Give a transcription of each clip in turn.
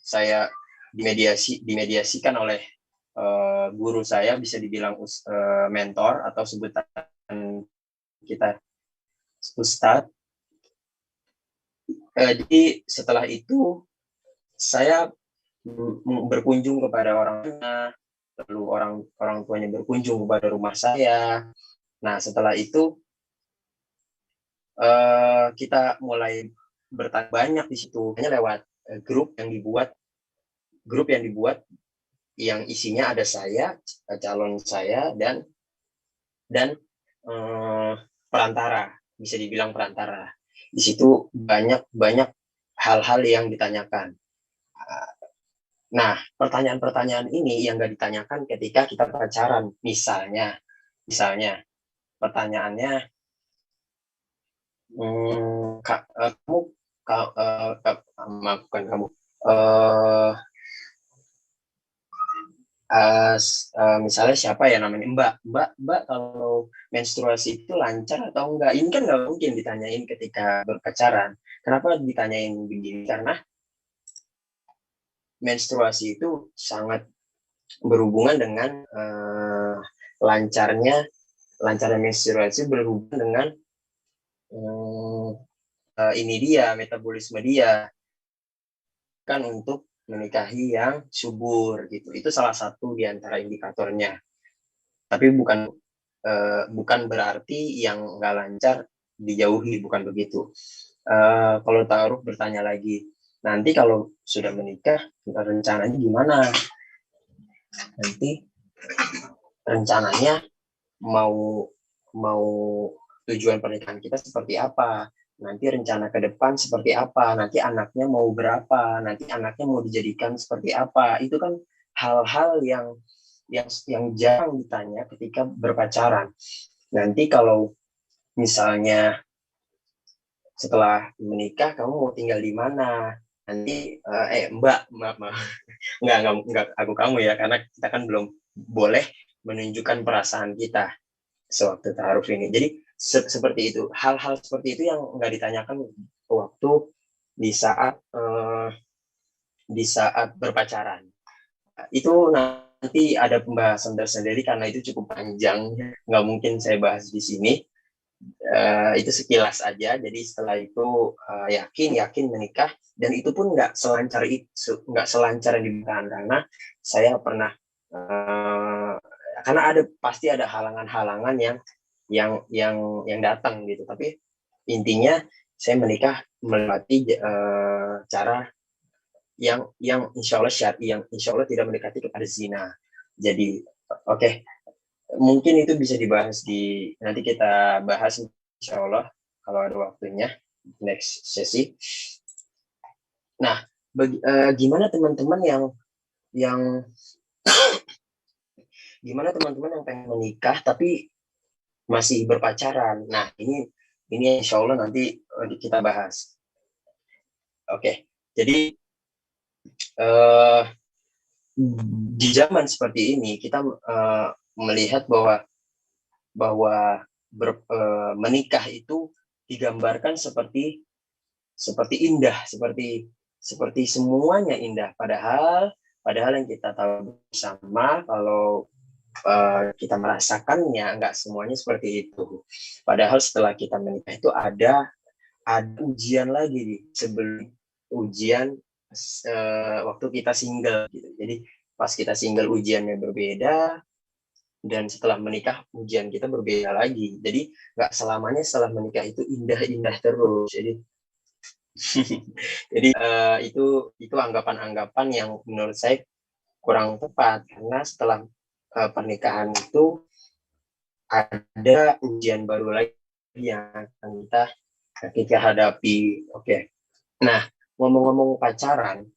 saya dimediasikan oleh guru saya, bisa dibilang mentor atau sebutan kita ustadz. Jadi setelah itu saya berkunjung kepada orangnya, lalu orang tuanya berkunjung kepada rumah saya. Nah, setelah itu kita mulai bertanya banyak di situ, hanya lewat grup yang dibuat yang isinya ada saya, calon saya, dan perantara, bisa dibilang perantara. Di situ banyak hal-hal yang ditanyakan. Nah, pertanyaan-pertanyaan ini yang nggak ditanyakan ketika kita pacaran. Misalnya pertanyaannya, bukan kamu, misalnya siapa ya namanya, Mbak kalau menstruasi itu lancar atau enggak? Ini kan nggak mungkin ditanyain ketika berpacaran. Kenapa ditanyain begini? Karena menstruasi itu sangat berhubungan dengan lancarnya menstruasi, berhubungan dengan ini dia, metabolisme dia kan untuk menikahi yang subur gitu. Itu salah satu di antara indikatornya. Tapi bukan berarti yang nggak lancar dijauhi, bukan begitu. Kalau taruh bertanya lagi, nanti kalau sudah menikah rencananya gimana? Nanti rencananya mau tujuan pernikahan kita seperti apa? Nanti rencana ke depan seperti apa, nanti anaknya mau berapa, nanti anaknya mau dijadikan seperti apa. Itu kan hal-hal yang jarang ditanya ketika berpacaran. Nanti kalau misalnya setelah menikah kamu mau tinggal di mana, nanti mbak nggak aku kamu ya, karena kita kan belum boleh menunjukkan perasaan kita sewaktu taaruf ini. Jadi seperti itu, hal-hal seperti itu yang nggak ditanyakan waktu di saat berpacaran. Itu nanti ada pembahasan tersendiri karena itu cukup panjang, nggak mungkin saya bahas di sini. Itu sekilas aja. Jadi setelah itu yakin menikah, dan itu pun nggak selancar yang dibutuhkan, karena saya pernah karena pasti ada halangan-halangan yang datang gitu. Tapi intinya saya menikah melewati cara yang insya Allah syar'i, yang insya Allah tidak mendekati kepada zina. Jadi oke. Mungkin itu bisa dibahas nanti kita bahas insya Allah kalau ada waktunya next sesi. Nah, gimana teman-teman yang pengen menikah tapi masih berpacaran? Nah, ini insya Allah nanti kita bahas. Oke, jadi di zaman seperti ini kita melihat bahwa menikah itu digambarkan seperti indah, seperti semuanya indah. Padahal yang kita tahu bersama, kalau kita merasakannya, nggak semuanya seperti itu. Padahal setelah kita menikah itu ada ujian lagi sebelum ujian waktu kita single gitu. Jadi pas kita single ujiannya berbeda, dan setelah menikah ujian kita berbeda lagi. Jadi nggak selamanya setelah menikah itu indah-indah terus. Jadi itu anggapan-anggapan yang menurut saya kurang tepat, karena setelah pernikahan itu ada ujian baru lagi yang akan kita hadapi. Oke. Nah, ngomong-ngomong pacaran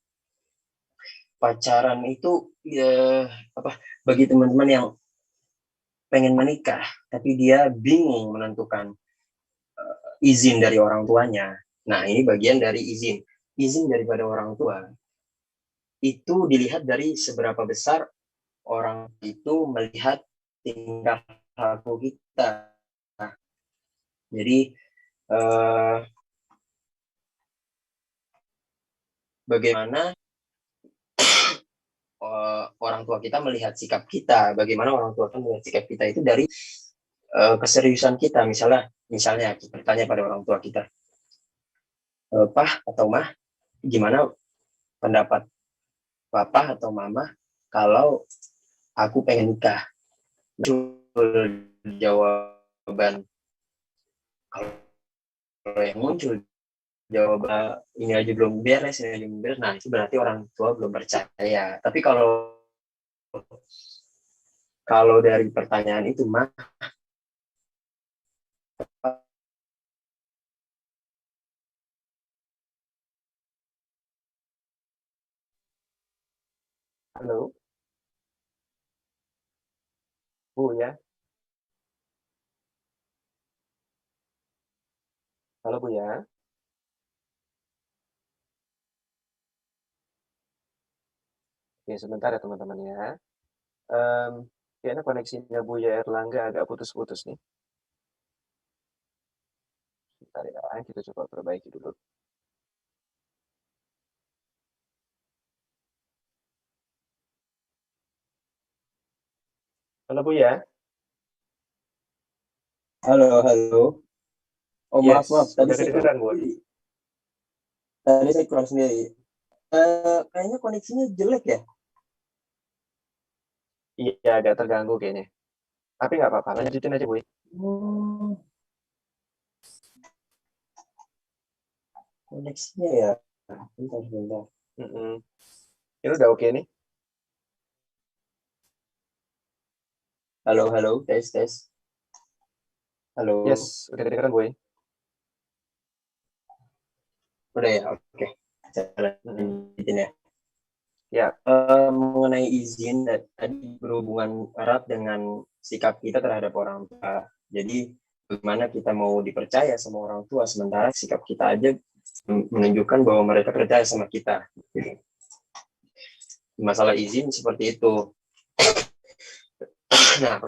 itu bagi teman-teman yang pengen menikah tapi dia bingung menentukan izin dari orang tuanya. Nah, ini bagian dari izin daripada orang tua. Itu dilihat dari seberapa besar orang itu melihat tingkah laku kita. Jadi bagaimana orang tua kita melihat sikap kita, bagaimana orang tua kita melihat sikap kita itu dari keseriusan kita. Misalnya kita bertanya pada orang tua kita, Pah atau Mah, gimana pendapat Papa atau Mama kalau aku pengen nikah? Jawaban, kalau yang muncul jawaban ini aja belum beres, nah itu berarti orang tua belum percaya. Tapi kalau dari pertanyaan itu, Mah, halo Bu ya, halo Bu ya. Oke, sebentar ya teman-teman ya. Kayaknya koneksinya Buya Erlangga agak putus-putus nih. Bentar ya, kita coba perbaiki dulu. Halo Buya. Halo, halo. Oh, Yes, maaf. Tadi udah saya kedengeran Bu. keluar sendiri. Kayaknya koneksinya jelek ya? Iya, agak terganggu kayaknya. Tapi nggak apa-apa, lanjutin aja Bu. Hmm, koneksinya ya. Bentar. Ini udah oke nih. Halo, tes. Halo. Yes, udah kedengeran Bu. Udah ya, oke. Lanjutin ya. Ya, Mengenai izin, tadi berhubungan erat dengan sikap kita terhadap orang tua. Jadi, bagaimana kita mau dipercaya sama orang tua, sementara sikap kita aja menunjukkan bahwa mereka percaya sama kita. Masalah izin seperti itu. Nah,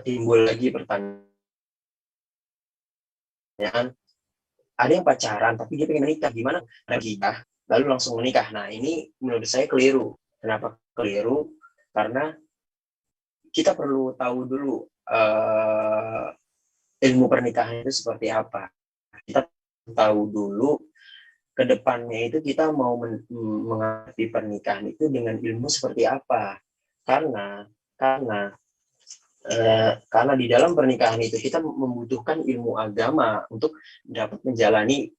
timbul lagi pertanyaan, ada yang pacaran tapi dia pengen menikah, gimana nikah lalu langsung menikah? Nah, ini menurut saya keliru. Kenapa keliru? Karena kita perlu tahu dulu ilmu pernikahan itu seperti apa. Kita tahu dulu ke depannya itu kita mau mengerti pernikahan itu dengan ilmu seperti apa. Karena di dalam pernikahan itu kita membutuhkan ilmu agama untuk dapat menjalani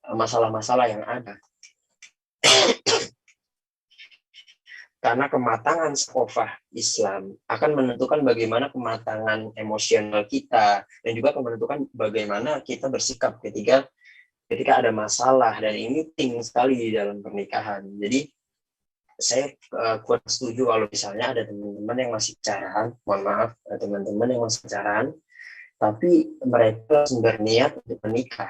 masalah-masalah yang ada. Karena kematangan sekofah Islam akan menentukan bagaimana kematangan emosional kita, dan juga akan menentukan bagaimana kita bersikap ketika ada masalah, dan ini penting sekali di dalam pernikahan. Jadi saya kurang setuju kalau misalnya ada teman-teman yang masih pacaran, mohon maaf, teman-teman yang masih pacaran, tapi mereka langsung berniat untuk menikah.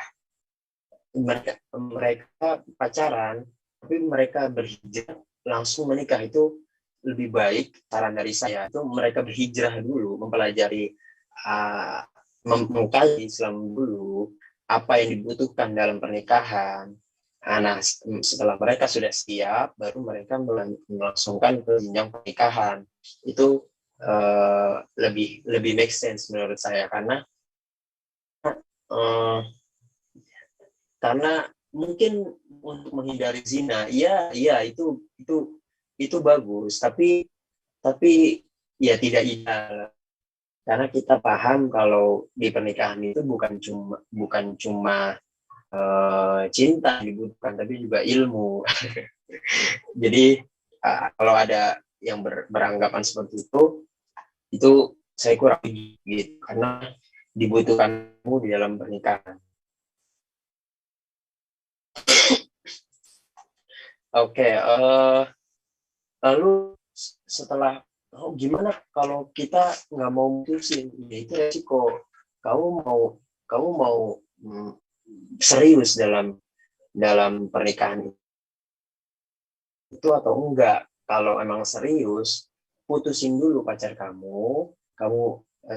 Mereka pacaran, tapi mereka berhijrah langsung menikah. Itu lebih baik, saran dari saya, itu mereka berhijrah dulu, mempelajari, mengkaji Islam dulu, apa yang dibutuhkan dalam pernikahan. Nah, setelah mereka sudah siap, baru mereka melangsungkan ke jenjang pernikahan. Itu lebih make sense menurut saya, uh, karena mungkin untuk menghindari zina, iya itu bagus, tapi ya tidak ideal, karena kita paham kalau di pernikahan itu bukan cuma cinta dibutuhkan, tapi juga ilmu. Jadi kalau ada yang beranggapan seperti itu saya kurang gitu, karena dibutuhkan ilmu di dalam pernikahan. Oke, lalu setelah gimana kalau kita nggak mau mutusin, ya itu resiko. Kamu mau serius dalam pernikahan itu atau enggak? Kalau emang serius, putusin dulu pacar kamu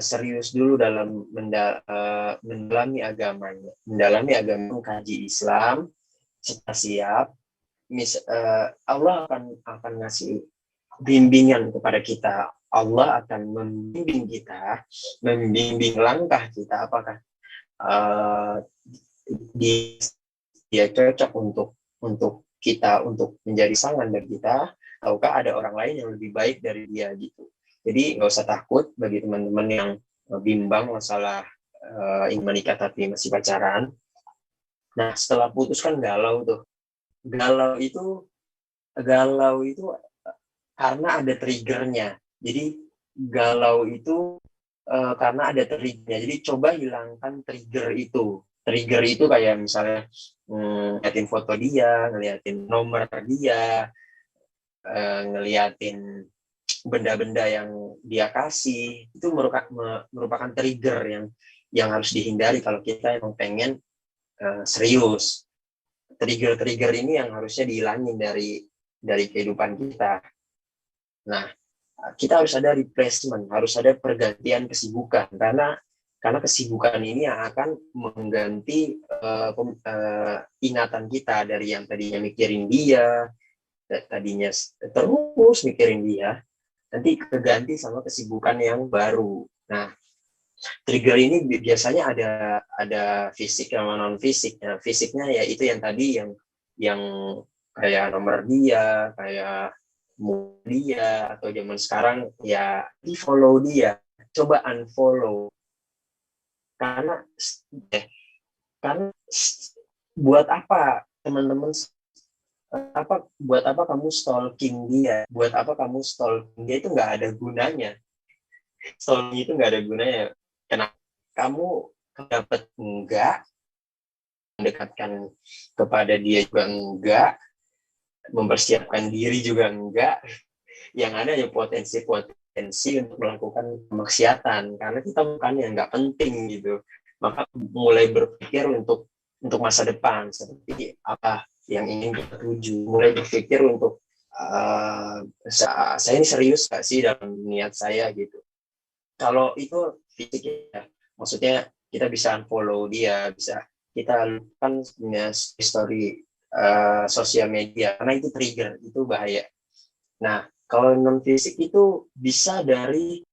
serius dulu dalam mendalami agama, mengkaji Islam. Setelah siap, Allah akan ngasih bimbingan kepada kita. Allah akan membimbing kita, membimbing langkah kita, apakah dia cocok untuk kita, untuk menjadi pasangan dari kita, ataukah ada orang lain yang lebih baik dari dia gitu. Jadi nggak usah takut bagi teman-teman yang bimbang masalah ingin menikah tapi masih pacaran. Nah, setelah putus kan galau tuh. Galau itu karena ada triggernya. Jadi galau itu karena ada triggernya. Jadi coba hilangkan trigger itu. Trigger itu kayak misalnya ngeliatin foto dia, ngeliatin nomor dia, ngeliatin benda-benda yang dia kasih. Itu merupakan trigger yang harus dihindari kalau kita emang pengen serius. Trigger-trigger ini yang harusnya dihilangin dari kehidupan kita. Nah, kita harus ada replacement, harus ada pergantian kesibukan, karena kesibukan ini yang akan mengganti ingatan kita dari yang tadinya mikirin dia, tadinya terus mikirin dia, nanti keganti sama kesibukan yang baru. Nah, trigger ini biasanya ada fisik sama non fisik. Nah, fisiknya ya itu yang tadi yang kayak nomor dia, kayak dia, atau zaman sekarang ya di follow dia, coba unfollow, karena buat apa teman-teman, buat apa kamu stalking dia, itu nggak ada gunanya. Stalking itu nggak ada gunanya. Kenapa? Kamu dapat enggak, mendekatkan kepada dia juga enggak, mempersiapkan diri juga enggak, yang ada ya potensi untuk melakukan kemaksiatan, karena kita bukan yang nggak penting gitu. Maka mulai berpikir untuk masa depan, seperti apa yang ingin kita tuju, mulai berpikir untuk saya ini serius gak sih dalam niat saya gitu. Kalau itu fisik ya, maksudnya kita bisa unfollow dia, bisa kita lupakan story sosial media, karena itu trigger, itu bahaya. Nah, kalau non fisik itu bisa dari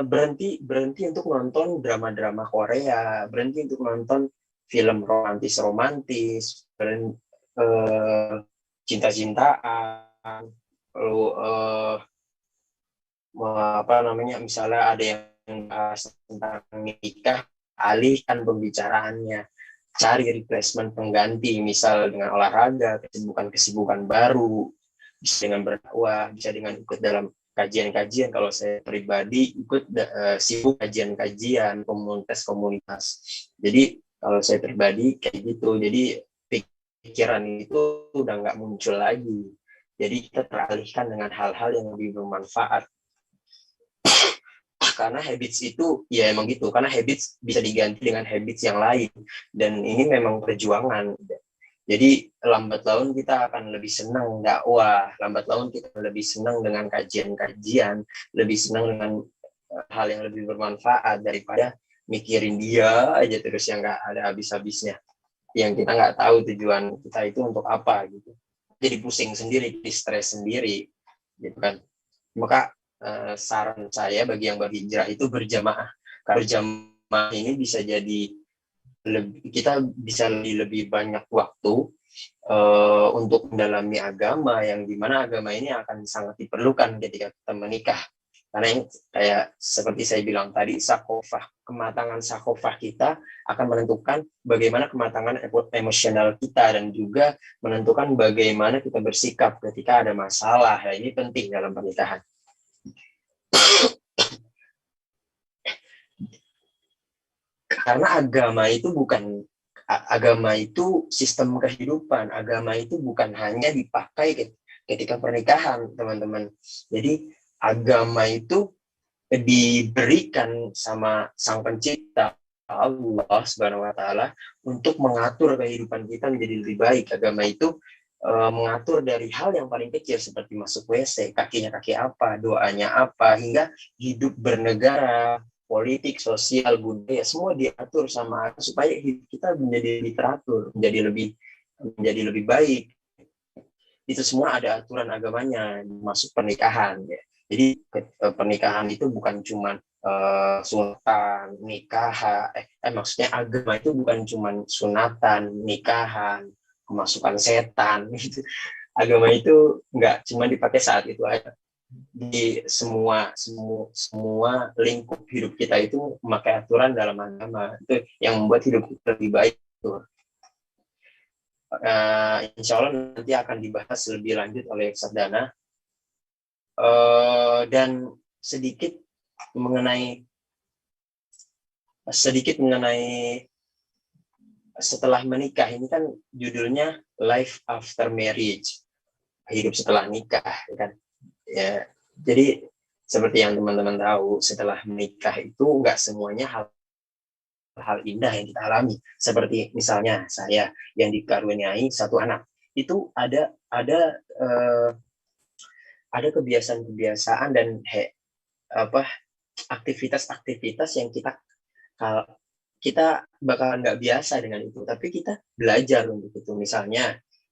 berhenti untuk nonton drama-drama Korea, berhenti untuk nonton film romantis, cinta-cintaan, lalu misalnya ada yang bahas tentang nikah, alihkan pembicaraannya, cari replacement pengganti, misal dengan olahraga, kesibukan baru, bisa dengan berdakwah, bisa dengan ikut dalam kajian-kajian. Kalau saya pribadi ikut sibuk kajian-kajian, komunitas. Jadi kalau saya pribadi kayak gitu, jadi pikiran itu udah nggak muncul lagi. Jadi kita teralihkan dengan hal-hal yang lebih bermanfaat. Karena habits itu ya emang gitu, karena habits bisa diganti dengan habits yang lain, dan ini memang perjuangan. Jadi lambat laun kita akan lebih senang dakwah, lambat laun kita lebih senang dengan kajian-kajian, lebih senang dengan hal yang lebih bermanfaat daripada mikirin dia aja terus yang nggak ada habis-habisnya, yang kita nggak tahu tujuan kita itu untuk apa gitu. Jadi pusing sendiri, di stres sendiri gitu kan. Maka saran saya bagi yang berhijrah itu berjamaah. Karena berjamaah ini bisa jadi kita bisa lebih banyak waktu untuk mendalami agama, yang dimana agama ini akan sangat diperlukan ketika kita menikah. Karena yang kayak seperti saya bilang tadi, kematangan sakofah kita akan menentukan bagaimana kematangan emosional kita, dan juga menentukan bagaimana kita bersikap ketika ada masalah. Ya, ini penting dalam pernikahan. Karena agama itu sistem kehidupan. Agama itu bukan hanya dipakai ketika pernikahan, teman-teman. Jadi agama itu diberikan sama Sang Pencipta, Allah Subhanahu wa Ta'ala, untuk mengatur kehidupan kita menjadi lebih baik. Agama itu mengatur dari hal yang paling kecil seperti masuk WC, kakinya kaki apa, doanya apa, hingga hidup bernegara, politik, sosial, budaya, semua diatur sama supaya hidup kita menjadi lebih teratur, menjadi lebih baik. itu semua ada aturan agamanya masuk pernikahan ya. Jadi pernikahan itu bukan cuma sunatan, nikahan, maksudnya agama itu bukan cuma sunatan, nikahan, kemasukan setan gitu. Agama itu nggak cuma dipakai saat itu aja. Di semua lingkup hidup kita itu memakai aturan dalam agama, itu yang membuat hidup kita lebih baik. Insya Allah nanti akan dibahas lebih lanjut oleh Sardana. Dan sedikit mengenai setelah menikah, ini kan judulnya Life After Marriage, hidup setelah nikah, kan ya. Jadi seperti yang teman-teman tahu, setelah menikah itu nggak semuanya hal indah yang kita alami. Seperti misalnya saya yang dikaruniai satu anak, itu ada kebiasaan-kebiasaan dan aktivitas-aktivitas yang kita bakalan nggak biasa dengan itu, tapi kita belajar untuk itu.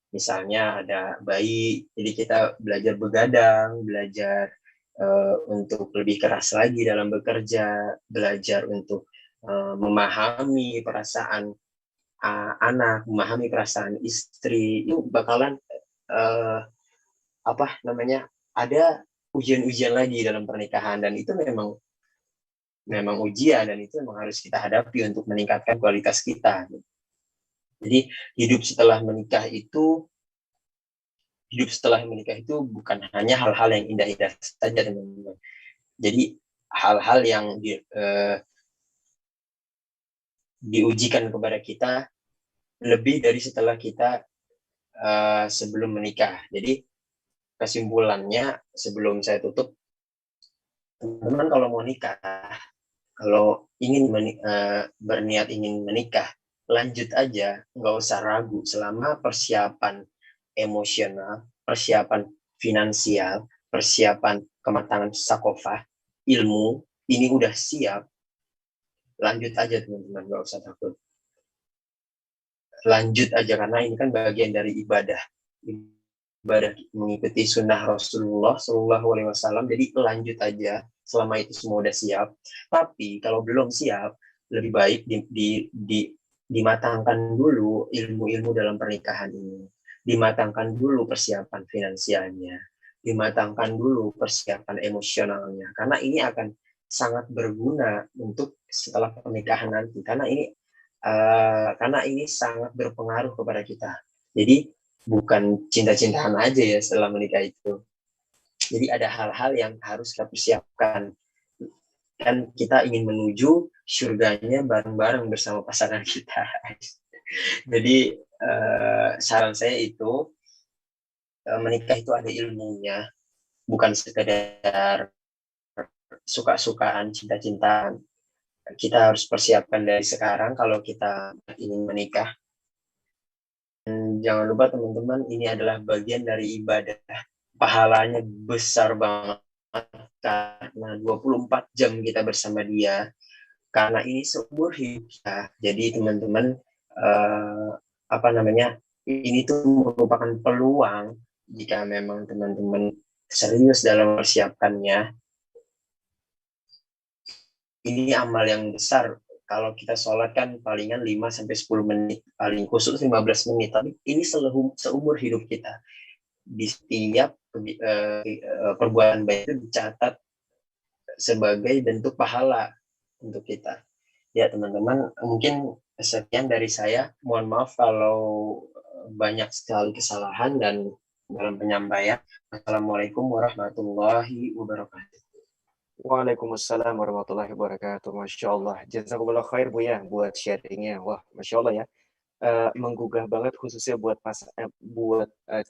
Misalnya ada bayi, jadi kita belajar begadang, belajar untuk lebih keras lagi dalam bekerja, belajar untuk memahami perasaan anak, memahami perasaan istri. Itu bakalan ada ujian-ujian lagi dalam pernikahan, dan itu memang ujian, dan itu memang harus kita hadapi untuk meningkatkan kualitas kita. Jadi hidup setelah menikah itu bukan hanya hal-hal yang indah-indah saja, teman-teman. Jadi hal-hal yang diujikan kepada kita lebih dari setelah kita sebelum menikah. Jadi kesimpulannya sebelum saya tutup, teman-teman kalau mau nikah, kalau berniat ingin menikah, lanjut aja, nggak usah ragu. Selama persiapan emosional, persiapan finansial, persiapan kematangan sakofah, ilmu, ini udah siap, lanjut aja teman-teman, nggak usah takut. Lanjut aja, karena ini kan bagian dari ibadah mengikuti sunnah Rasulullah Shallallahu Alaihi Wasallam. Jadi lanjut aja selama itu semua udah siap. Tapi kalau belum siap, lebih baik dimatangkan dulu ilmu-ilmu dalam pernikahan ini, dimatangkan dulu persiapan finansialnya, dimatangkan dulu persiapan emosionalnya, karena ini akan sangat berguna untuk setelah pernikahan nanti, karena ini sangat berpengaruh kepada kita. Jadi bukan cinta-cintaan aja ya setelah menikah itu. Jadi ada hal-hal yang harus kita persiapkan, dan kita ingin menuju surganya bareng-bareng bersama pasangan kita. Jadi saran saya itu, menikah itu ada ilmunya, bukan sekedar suka-sukaan, cinta-cintaan. Kita harus persiapkan dari sekarang kalau kita ingin menikah. Dan jangan lupa teman-teman, ini adalah bagian dari ibadah. Pahalanya besar banget karena 24 jam kita bersama dia. Karena ini seumur hidup kita. Jadi teman-teman, ini tuh merupakan peluang jika memang teman-teman serius dalam persiapannya. Ini amal yang besar. Kalau kita sholat kan palingan 5-10 menit, paling khusus 15 menit, tapi ini seumur hidup kita. Di setiap perbuatan baik itu dicatat sebagai bentuk pahala untuk kita. Ya teman-teman, mungkin sekian dari saya. Mohon maaf kalau banyak sekali kesalahan dan dalam penyampaian. Assalamualaikum warahmatullahi wabarakatuh. Waalaikumsalam warahmatullahi wabarakatuh. Masya Allah. Jazakumullah khair Bu ya buat sharingnya. Wah, Masya Allah ya. Menggugah banget khususnya buat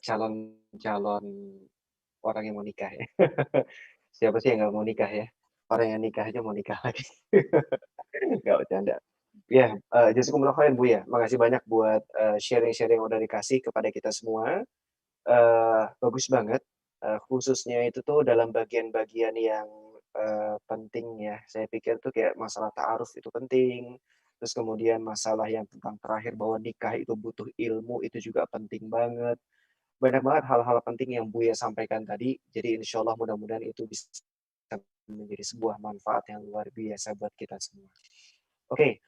calon-calon orang yang mau nikah ya. Siapa sih yang nggak mau nikah ya? Orang yang nikah aja mau nikah lagi. Nggak bercanda. Ya, jazakumullah khair Bu ya. Makasih banyak buat sharing-sharing yang udah dikasih kepada kita semua. Bagus banget. Khususnya itu tuh dalam bagian-bagian yang penting ya. Saya pikir tuh kayak masalah ta'aruf itu penting. Terus kemudian masalah yang tentang terakhir bahwa nikah itu butuh ilmu itu juga penting banget. Banyak banget hal-hal penting yang Buya sampaikan tadi. Jadi insya Allah mudah-mudahan itu bisa menjadi sebuah manfaat yang luar biasa buat kita semua. Oke,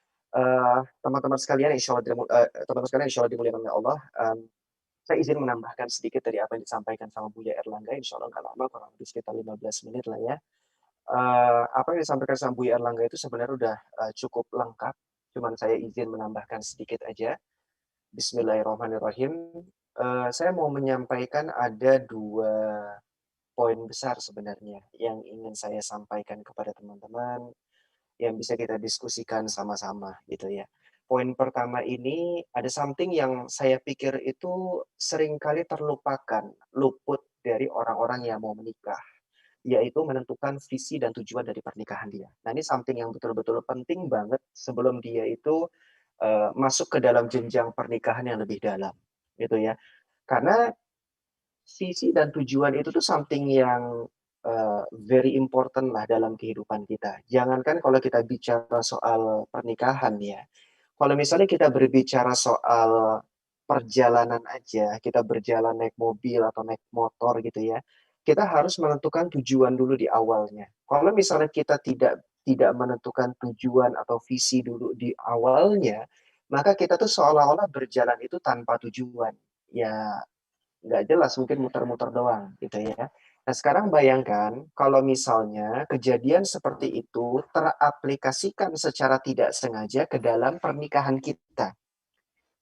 teman-teman sekalian, teman-teman sekalian insya Allah dimuliakan oleh Allah. Saya izin menambahkan sedikit dari apa yang disampaikan sama Buya Erlangga. Insya Allah nggak lama, kurang lebih sekitar 15 menit lah ya. Apa yang disampaikan sama Buya Erlangga itu sebenarnya udah cukup lengkap. Cuman saya izin menambahkan sedikit aja. Bismillahirrahmanirrahim. Saya mau menyampaikan ada 2 poin besar sebenarnya yang ingin saya sampaikan kepada teman-teman yang bisa kita diskusikan sama-sama gitu ya. Poin pertama ini ada something yang saya pikir itu seringkali terlupakan, luput dari orang-orang yang mau menikah, yaitu menentukan visi dan tujuan dari pernikahan dia. Nah, ini something yang betul-betul penting banget sebelum dia itu masuk ke dalam jenjang pernikahan yang lebih dalam, gitu ya. Karena visi dan tujuan itu tuh something yang very important lah dalam kehidupan kita. Jangankan kalau kita bicara soal pernikahan ya. Kalau misalnya kita berbicara soal perjalanan aja, kita berjalan naik mobil atau naik motor gitu ya, kita harus menentukan tujuan dulu di awalnya. Kalau misalnya kita tidak menentukan tujuan atau visi dulu di awalnya, maka kita tuh seolah-olah berjalan itu tanpa tujuan. Ya, nggak jelas, mungkin muter-muter doang gitu ya. Nah, sekarang bayangkan kalau misalnya kejadian seperti itu teraplikasikan secara tidak sengaja ke dalam pernikahan kita.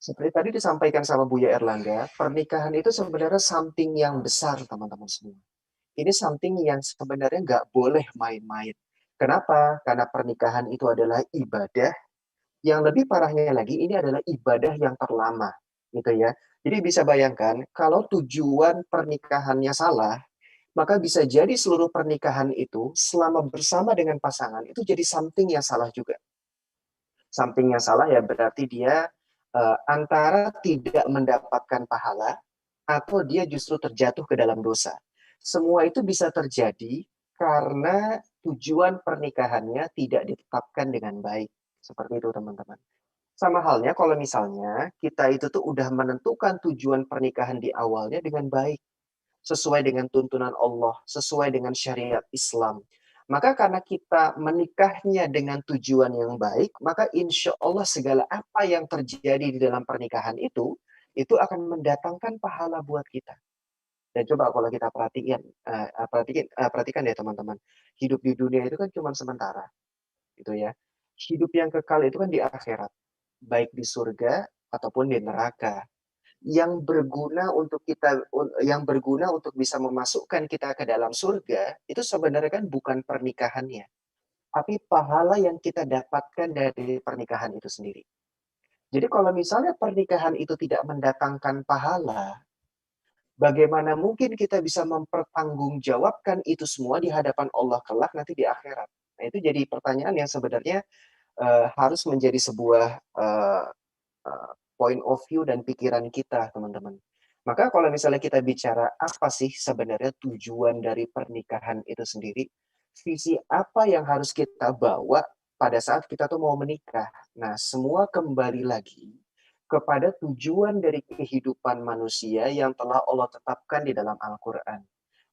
Seperti tadi disampaikan sama Buya Erlangga, pernikahan itu sebenarnya something yang besar, teman-teman semua. Ini something yang sebenarnya nggak boleh main-main. Kenapa? Karena pernikahan itu adalah ibadah. Yang lebih parahnya lagi, ini adalah ibadah yang terlama, gitu ya. Jadi bisa bayangkan, kalau tujuan pernikahannya salah, maka bisa jadi seluruh pernikahan itu selama bersama dengan pasangan itu jadi something yang salah juga. Something yang salah ya berarti dia antara tidak mendapatkan pahala atau dia justru terjatuh ke dalam dosa. Semua itu bisa terjadi karena tujuan pernikahannya tidak ditetapkan dengan baik. Seperti itu teman-teman. Sama halnya kalau misalnya kita itu tuh udah menentukan tujuan pernikahan di awalnya dengan baik, sesuai dengan tuntunan Allah, sesuai dengan syariat Islam. Maka karena kita menikahnya dengan tujuan yang baik, maka insya Allah segala apa yang terjadi di dalam pernikahan itu akan mendatangkan pahala buat kita. Dan coba kalau kita perhatikan ya teman-teman, hidup di dunia itu kan cuma sementara, gitu ya. Hidup yang kekal itu kan di akhirat, baik di surga ataupun di neraka. Yang berguna untuk bisa memasukkan kita ke dalam surga itu sebenarnya kan bukan pernikahannya, tapi pahala yang kita dapatkan dari pernikahan itu sendiri. Jadi kalau misalnya pernikahan itu tidak mendatangkan pahala, bagaimana mungkin kita bisa mempertanggungjawabkan itu semua di hadapan Allah kelak nanti di akhirat? Nah, itu jadi pertanyaan yang sebenarnya harus menjadi sebuah point of view dan pikiran kita, teman-teman. Maka kalau misalnya kita bicara apa sih sebenarnya tujuan dari pernikahan itu sendiri, visi apa yang harus kita bawa pada saat kita tuh mau menikah. Nah, semua kembali lagi kepada tujuan dari kehidupan manusia yang telah Allah tetapkan di dalam Al-Quran.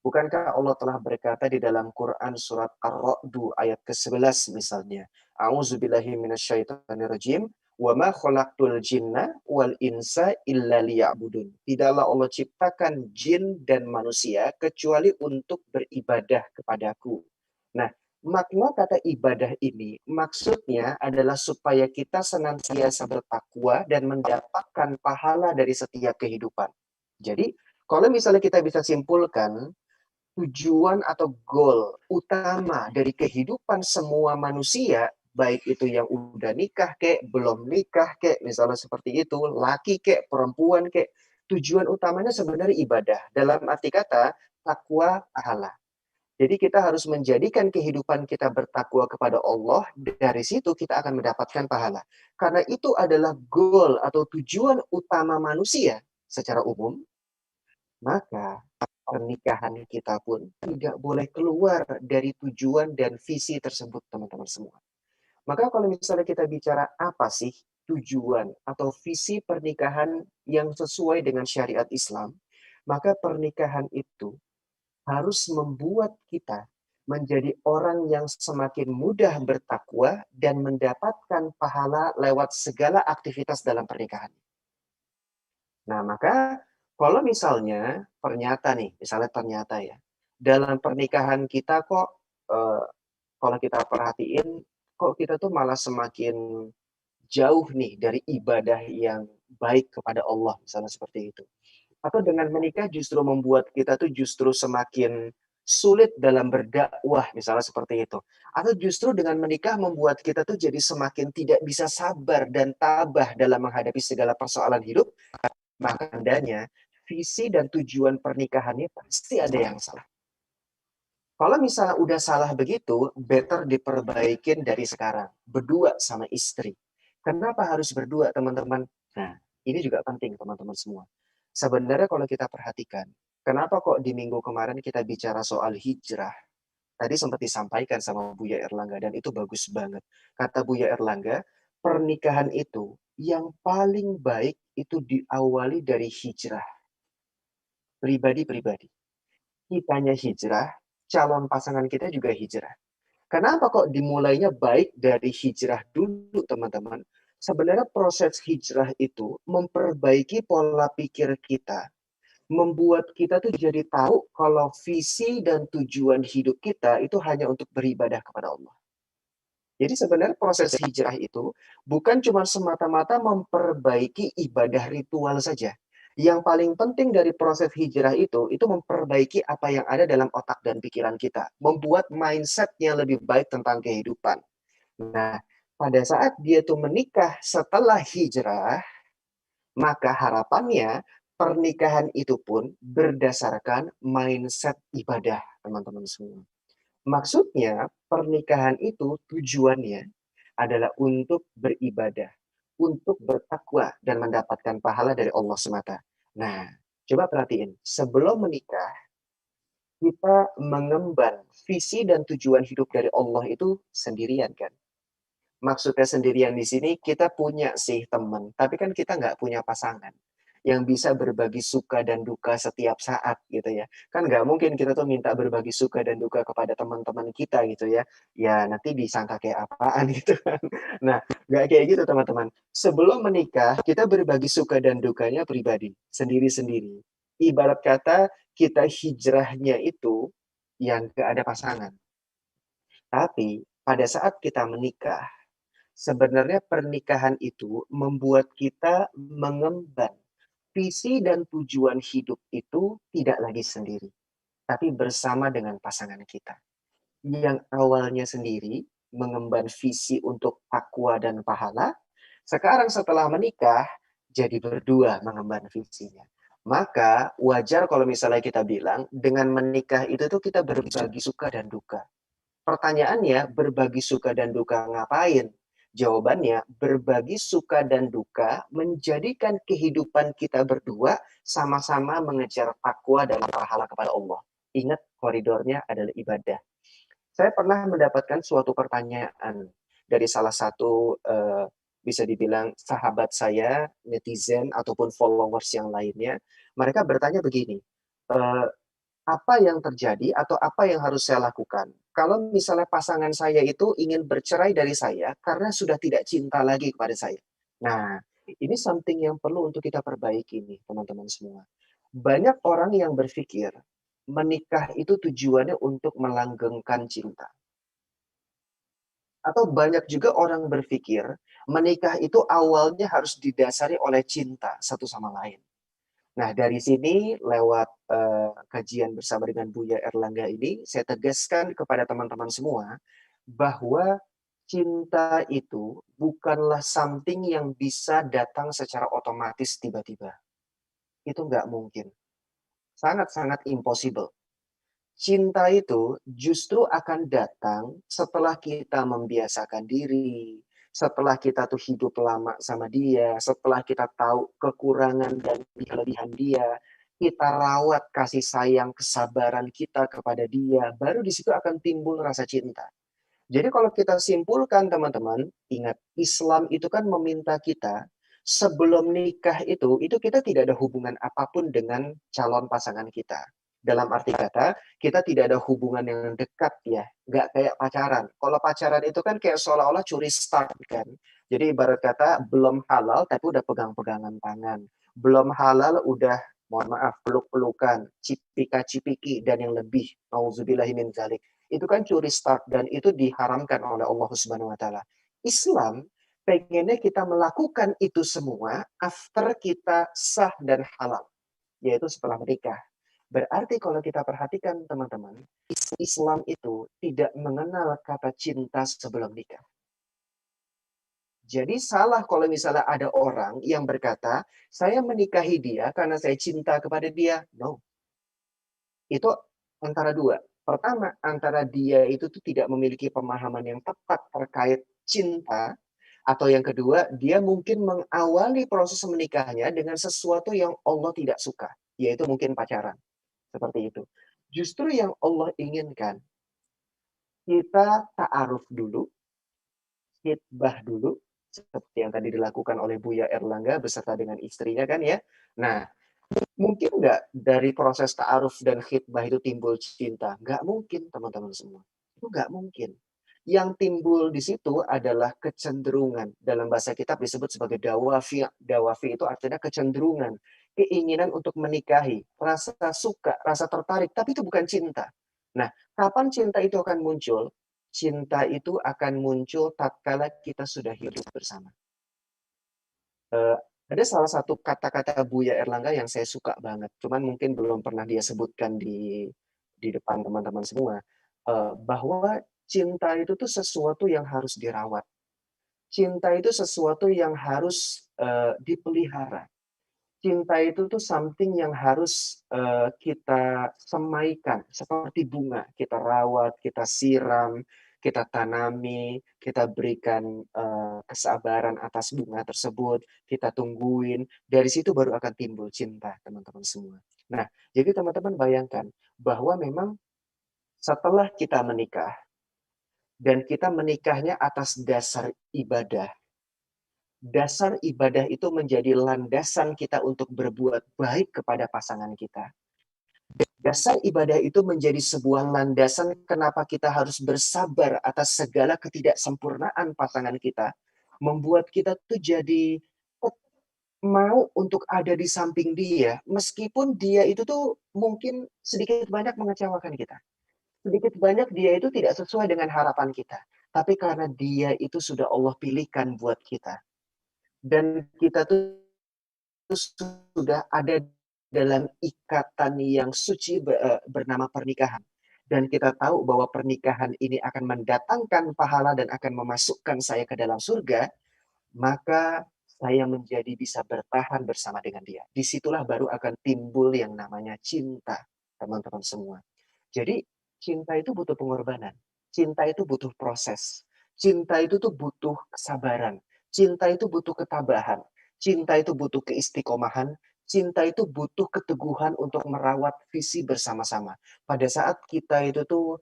Bukankah Allah telah berkata di dalam Quran surat Ar-Ra'd ayat ke-11 misalnya, A'udzubillahi minasyaitonirrajim, wa ma khalaqtul jinna wal insa illa liya'budun. Tidaklah Allah ciptakan jin dan manusia kecuali untuk beribadah kepadaku. Nah, makna kata ibadah ini maksudnya adalah supaya kita senantiasa bertakwa dan mendapatkan pahala dari setiap kehidupan. Jadi, kalau misalnya kita bisa simpulkan, tujuan atau goal utama dari kehidupan semua manusia, baik itu yang udah nikah kek, belum nikah kek, misalnya seperti itu, laki kek, perempuan kek, tujuan utamanya sebenarnya ibadah. Dalam arti kata, takwa pahala. Jadi kita harus menjadikan kehidupan kita bertakwa kepada Allah, dari situ kita akan mendapatkan pahala. Karena itu adalah goal atau tujuan utama manusia secara umum, maka pernikahan kita pun tidak boleh keluar dari tujuan dan visi tersebut, teman-teman semua. Maka kalau misalnya kita bicara apa sih tujuan atau visi pernikahan yang sesuai dengan syariat Islam, maka pernikahan itu harus membuat kita menjadi orang yang semakin mudah bertakwa dan mendapatkan pahala lewat segala aktivitas dalam pernikahan. Nah, maka kalau misalnya ternyata ya, dalam pernikahan kita kok, kalau kita perhatiin, kok kita tuh malah semakin jauh nih dari ibadah yang baik kepada Allah, misalnya seperti itu. Atau dengan menikah justru membuat kita tuh justru semakin sulit dalam berdakwah, misalnya seperti itu. Atau justru dengan menikah membuat kita tuh jadi semakin tidak bisa sabar dan tabah dalam menghadapi segala persoalan hidup, maka tandanya visi dan tujuan pernikahannya pasti ada yang salah. Kalau misalnya udah salah begitu, better diperbaikin dari sekarang. Berdua sama istri. Kenapa harus berdua, teman-teman? Nah, ini juga penting, teman-teman semua. Sebenarnya kalau kita perhatikan, kenapa kok di minggu kemarin kita bicara soal hijrah? Tadi sempat disampaikan sama Buya Erlangga, dan itu bagus banget. Kata Buya Erlangga, pernikahan itu yang paling baik itu diawali dari hijrah. Pribadi-pribadi. Kitanya hijrah, calon pasangan kita juga hijrah. Kenapa kok dimulainya baik dari hijrah dulu, teman-teman? Sebenarnya proses hijrah itu memperbaiki pola pikir kita, membuat kita tuh jadi tahu kalau visi dan tujuan hidup kita itu hanya untuk beribadah kepada Allah. Jadi sebenarnya proses hijrah itu bukan cuma semata-mata memperbaiki ibadah ritual saja. Yang paling penting dari proses hijrah itu memperbaiki apa yang ada dalam otak dan pikiran kita. Membuat mindset-nya lebih baik tentang kehidupan. Nah, pada saat dia tuh menikah setelah hijrah, maka harapannya pernikahan itu pun berdasarkan mindset ibadah, teman-teman semua. Maksudnya, pernikahan itu tujuannya adalah untuk beribadah, untuk bertakwa dan mendapatkan pahala dari Allah semata. Nah, coba perhatiin, sebelum menikah, kita mengemban visi dan tujuan hidup dari Allah itu sendirian kan? Maksudnya sendirian di sini, kita punya sih teman, tapi kan kita nggak punya pasangan yang bisa berbagi suka dan duka setiap saat gitu ya. Kan nggak mungkin kita tuh minta berbagi suka dan duka kepada teman-teman kita gitu ya. Ya nanti disangka kayak apaan gitu kan. Nah, nggak kayak gitu teman-teman. Sebelum menikah, kita berbagi suka dan dukanya pribadi, sendiri-sendiri. Ibarat kata kita hijrahnya itu yang nggak ada pasangan. Tapi pada saat kita menikah, sebenarnya pernikahan itu membuat kita mengemban visi dan tujuan hidup itu tidak lagi sendiri, tapi bersama dengan pasangan kita. Yang awalnya sendiri mengemban visi untuk takwa dan pahala, sekarang setelah menikah jadi berdua mengemban visinya. Maka wajar kalau misalnya kita bilang dengan menikah itu tuh kita berbagi suka dan duka. Pertanyaannya, berbagi suka dan duka ngapain? Jawabannya, berbagi suka dan duka menjadikan kehidupan kita berdua sama-sama mengejar takwa dan pahala kepada Allah. Ingat, koridornya adalah ibadah. Saya pernah mendapatkan suatu pertanyaan dari salah satu, bisa dibilang sahabat saya, netizen, ataupun followers yang lainnya. Mereka bertanya begini, eh, apa yang terjadi atau apa yang harus saya lakukan? Kalau misalnya pasangan saya itu ingin bercerai dari saya karena sudah tidak cinta lagi kepada saya. Nah, ini something yang perlu untuk kita perbaiki nih, teman-teman semua. Banyak orang yang berpikir menikah itu tujuannya untuk melanggengkan cinta. Atau banyak juga orang berpikir menikah itu awalnya harus didasari oleh cinta satu sama lain. Nah, dari sini lewat kajian bersama dengan Buya Erlangga ini, saya tegaskan kepada teman-teman semua bahwa cinta itu bukanlah something yang bisa datang secara otomatis tiba-tiba. Itu nggak mungkin. Sangat-sangat impossible. Cinta itu justru akan datang setelah kita membiasakan diri, setelah kita tuh hidup lama sama dia, setelah kita tahu kekurangan dan kelebihan dia, kita rawat kasih sayang, kesabaran kita kepada dia, baru di situ akan timbul rasa cinta. Jadi kalau kita simpulkan teman-teman, ingat Islam itu kan meminta kita sebelum nikah itu kita tidak ada hubungan apapun dengan calon pasangan kita. Dalam arti kata, kita tidak ada hubungan yang dekat ya, nggak kayak pacaran. Kalau pacaran itu kan kayak seolah-olah curi start kan. Jadi ibarat kata belum halal tapi udah pegang-pegangan tangan. Belum halal udah mohon maaf peluk-pelukan, cipika-cipiki dan yang lebih. Nauzubillahi min dzalik. Itu kan curi start dan itu diharamkan oleh Allah Subhanahu wa taala. Islam pengennya kita melakukan itu semua after kita sah dan halal, yaitu setelah menikah. Berarti kalau kita perhatikan teman-teman, Islam itu tidak mengenal kata cinta sebelum nikah. Jadi salah kalau misalnya ada orang yang berkata, saya menikahi dia karena saya cinta kepada dia. No. Itu antara dua. Pertama, antara dia itu tuh tidak memiliki pemahaman yang tepat terkait cinta, atau yang kedua, dia mungkin mengawali proses menikahnya dengan sesuatu yang Allah tidak suka, yaitu mungkin pacaran. Seperti itu. Justru yang Allah inginkan, kita ta'aruf dulu, khitbah dulu, seperti yang tadi dilakukan oleh Buya Erlangga beserta dengan istrinya kan ya. Nah, mungkin nggak dari proses ta'aruf dan khitbah itu timbul cinta? Nggak mungkin, teman-teman semua. Itu nggak mungkin. Yang timbul di situ adalah kecenderungan. Dalam bahasa kitab disebut sebagai dawafi. Dawafi itu artinya kecenderungan. Keinginan untuk menikahi. Rasa suka, rasa tertarik. Tapi itu bukan cinta. Nah, kapan cinta itu akan muncul? Cinta itu akan muncul tatkala kita sudah hidup bersama. Ada salah satu kata-kata Buya Erlangga yang saya suka banget. Cuman mungkin belum pernah dia sebutkan di depan teman-teman semua. Bahwa cinta itu tuh sesuatu yang harus dirawat. Cinta itu sesuatu yang harus dipelihara. Cinta itu tuh something yang harus kita semaikan. Seperti bunga. Kita rawat, kita siram, kita tanami, kita berikan kesabaran atas bunga tersebut, kita tungguin. Dari situ baru akan timbul cinta, teman-teman semua. Nah, jadi teman-teman bayangkan bahwa memang setelah kita menikah, dan kita menikahnya atas dasar ibadah. Dasar ibadah itu menjadi landasan kita untuk berbuat baik kepada pasangan kita. Dasar ibadah itu menjadi sebuah landasan kenapa kita harus bersabar atas segala ketidaksempurnaan pasangan kita. Membuat kita tuh jadi mau untuk ada di samping dia, meskipun dia itu tuh mungkin sedikit banyak mengecewakan kita. Sedikit banyak dia itu tidak sesuai dengan harapan kita. Tapi karena dia itu sudah Allah pilihkan buat kita. Dan kita tuh sudah ada dalam ikatan yang suci bernama pernikahan. Dan kita tahu bahwa pernikahan ini akan mendatangkan pahala dan akan memasukkan saya ke dalam surga, maka saya menjadi bisa bertahan bersama dengan dia. Disitulah baru akan timbul yang namanya cinta, teman-teman semua. Jadi cinta itu butuh pengorbanan. Cinta itu butuh proses. Cinta itu tuh butuh kesabaran. Cinta itu butuh ketabahan. Cinta itu butuh keistiqomahan. Cinta itu butuh keteguhan untuk merawat visi bersama-sama. Pada saat kita itu tuh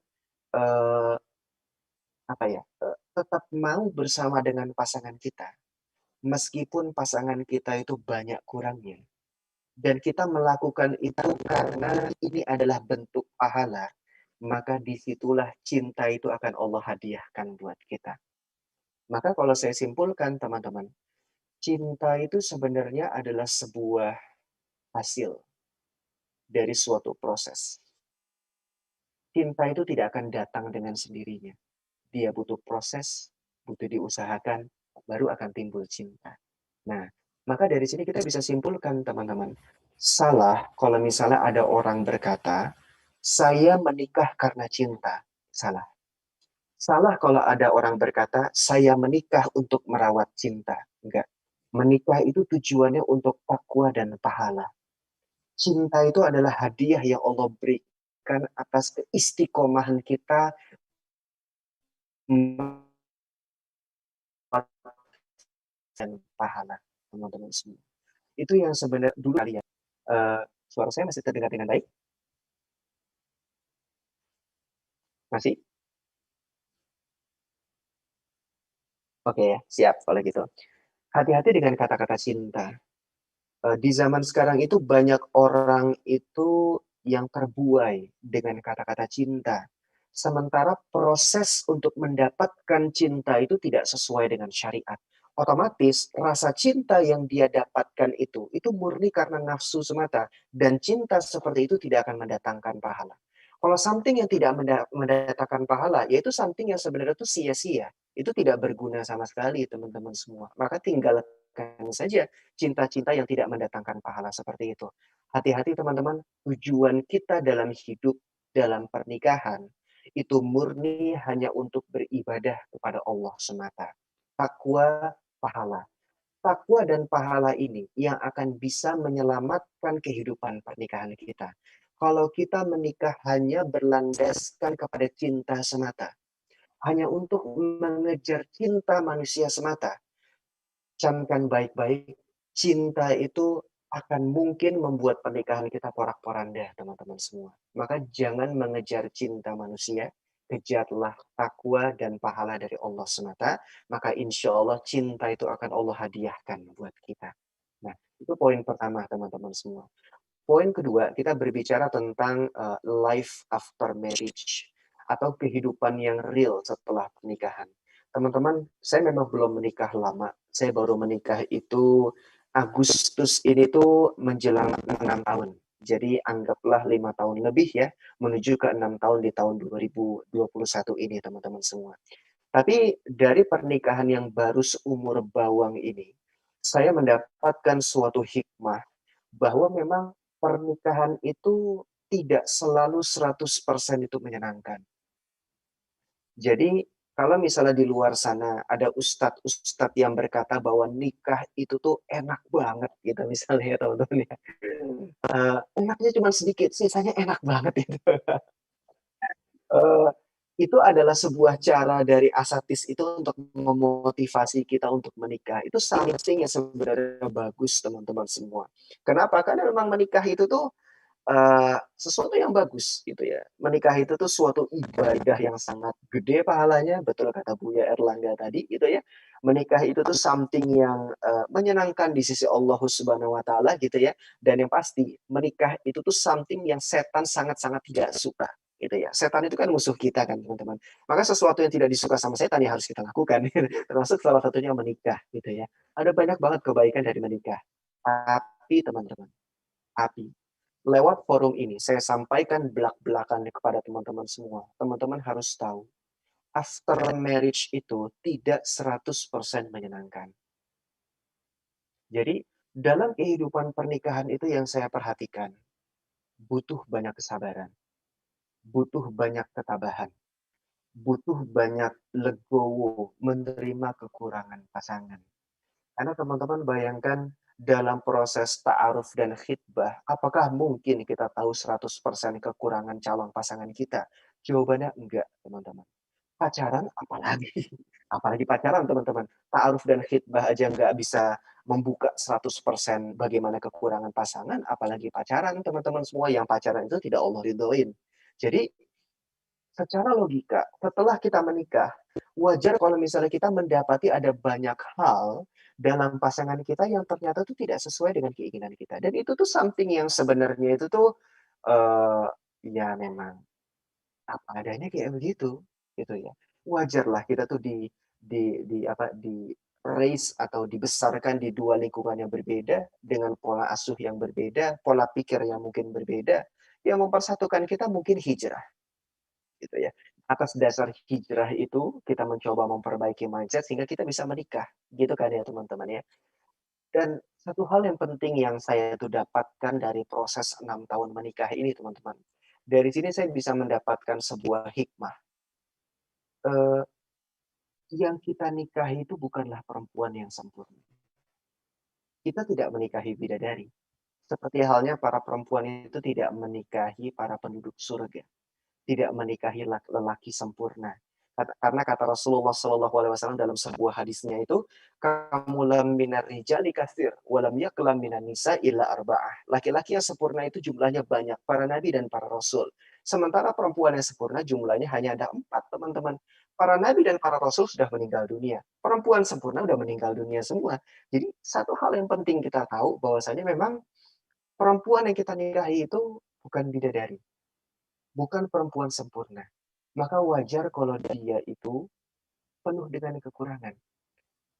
eh, tetap mau bersama dengan pasangan kita, meskipun pasangan kita itu banyak kurangnya. Dan kita melakukan itu karena ini adalah bentuk pahala, maka disitulah cinta itu akan Allah hadiahkan buat kita. Maka kalau saya simpulkan teman-teman, cinta itu sebenarnya adalah sebuah hasil dari suatu proses. Cinta itu tidak akan datang dengan sendirinya. Dia butuh proses, butuh diusahakan, baru akan timbul cinta. Nah, maka dari sini kita bisa simpulkan teman-teman, salah kalau misalnya ada orang berkata, saya menikah karena cinta. Salah. Salah kalau ada orang berkata, saya menikah untuk merawat cinta. Enggak. Menikah itu tujuannya untuk takwa dan pahala. Cinta itu adalah hadiah yang Allah berikan atas keistiqomahan kita dan pahala, teman-teman semua. Itu yang sebenarnya dulu kalian. Suara saya masih terdengar dengan baik? Masih? Oke ya, siap kalau gitu. hati-hati dengan kata-kata cinta. Di zaman sekarang itu banyak orang itu yang terbuai dengan kata-kata cinta. Sementara proses untuk mendapatkan cinta itu tidak sesuai dengan syariat. Otomatis rasa cinta yang dia dapatkan itu murni karena nafsu semata. Dan cinta seperti itu tidak akan mendatangkan pahala. Kalau something yang tidak mendatangkan pahala, yaitu something yang sebenarnya itu sia-sia. Itu tidak berguna sama sekali, teman-teman semua. Maka tinggalkan saja cinta-cinta yang tidak mendatangkan pahala seperti itu. Hati-hati teman-teman, tujuan kita dalam hidup, dalam pernikahan, itu murni hanya untuk beribadah kepada Allah semata. Takwa, pahala. Takwa dan pahala ini yang akan bisa menyelamatkan kehidupan pernikahan kita. Kalau kita menikah hanya berlandaskan kepada cinta semata, hanya untuk mengejar cinta manusia semata, camkan baik-baik, cinta itu akan mungkin membuat pernikahan kita porak-poranda, teman-teman semua. Maka jangan mengejar cinta manusia, kejarlah takwa dan pahala dari Allah semata, maka insya Allah cinta itu akan Allah hadiahkan buat kita. Nah, itu poin pertama, teman-teman semua. Poin kedua, kita berbicara tentang life after marriage atau kehidupan yang real setelah pernikahan. Teman-teman, saya memang belum menikah lama. Saya baru menikah itu Agustus ini tuh menjelang 6 tahun. Jadi anggaplah 5 tahun lebih ya, menuju ke 6 tahun di tahun 2021 ini, teman-teman semua. Tapi dari pernikahan yang baru seumur bawang ini, saya mendapatkan suatu hikmah bahwa memang pernikahan itu tidak selalu 100% itu menyenangkan. Jadi kalau misalnya di luar sana ada ustadz-ustadz yang berkata bahwa nikah itu tuh enak banget gitu misalnya ya teman-teman ya. Enaknya cuma sedikit, sisanya enak banget itu. Eh, itu adalah sebuah cara dari asatis itu untuk memotivasi kita untuk menikah. Itu something yang sebenarnya bagus teman-teman semua. Kenapa? Karena memang menikah itu tuh sesuatu yang bagus gitu ya. Menikah itu tuh suatu ibadah yang sangat gede pahalanya, betul kata Buya Erlangga tadi gitu ya. Menikah itu tuh something yang menyenangkan di sisi Allah Subhanahu wa taala gitu ya. Dan yang pasti menikah itu tuh something yang setan sangat-sangat tidak suka gitu ya. Setan itu kan musuh kita kan teman-teman. Maka sesuatu yang tidak disuka sama setan ya harus kita lakukan. Termasuk salah satunya menikah gitu ya. Ada banyak banget kebaikan dari menikah. Tapi teman-teman, tapi lewat forum ini saya sampaikan belak-belakan kepada teman-teman semua. Teman-teman harus tahu, after marriage itu tidak 100% menyenangkan. Jadi, dalam kehidupan pernikahan itu yang saya perhatikan, butuh banyak kesabaran, butuh banyak ketabahan, butuh banyak legowo menerima kekurangan pasangan. Karena teman-teman bayangkan dalam proses ta'aruf dan khitbah, apakah mungkin kita tahu 100% kekurangan calon pasangan kita? Jawabannya enggak, teman-teman. Pacaran apalagi? Apalagi pacaran, teman-teman. Ta'aruf dan khitbah aja nggak bisa membuka 100% bagaimana kekurangan pasangan, apalagi pacaran, teman-teman semua. Yang pacaran itu tidak Allah ridhoin. Jadi, secara logika, setelah kita menikah, wajar kalau misalnya kita mendapati ada banyak hal dalam pasangan kita yang ternyata tuh tidak sesuai dengan keinginan kita. Dan itu tuh something yang sebenarnya itu tuh ya memang apa adanya kayak begitu, gitu ya. Wajarlah kita tuh di raise atau dibesarkan di dua lingkungan yang berbeda dengan pola asuh yang berbeda, pola pikir yang mungkin berbeda, yang mempersatukan kita mungkin hijrah gitu ya. Atas dasar hijrah itu kita mencoba memperbaiki mindset sehingga kita bisa menikah, gitu kan ya teman-teman ya. Dan satu hal yang penting yang saya itu dapatkan dari proses 6 tahun menikah ini teman-teman. Dari sini saya bisa mendapatkan sebuah hikmah. Eh, yang kita nikahi itu bukanlah perempuan yang sempurna. Kita tidak menikahi bidadari. Seperti halnya para perempuan itu tidak menikahi para penduduk surga. Tidak menikahi lelaki sempurna. Karena kata Rasulullah SAW dalam sebuah hadisnya itu, kamulam minar rijali katsir, walam yaklam minan nisa illa arba'ah. Laki-laki yang sempurna itu jumlahnya banyak, para nabi dan para rasul. Sementara perempuan yang sempurna jumlahnya hanya ada 4, teman-teman. Para nabi dan para rasul sudah meninggal dunia. Perempuan sempurna sudah meninggal dunia semua. Jadi satu hal yang penting kita tahu bahwasanya memang perempuan yang kita nikahi itu bukan bidadari, bukan perempuan sempurna. Maka wajar kalau dia itu penuh dengan kekurangan.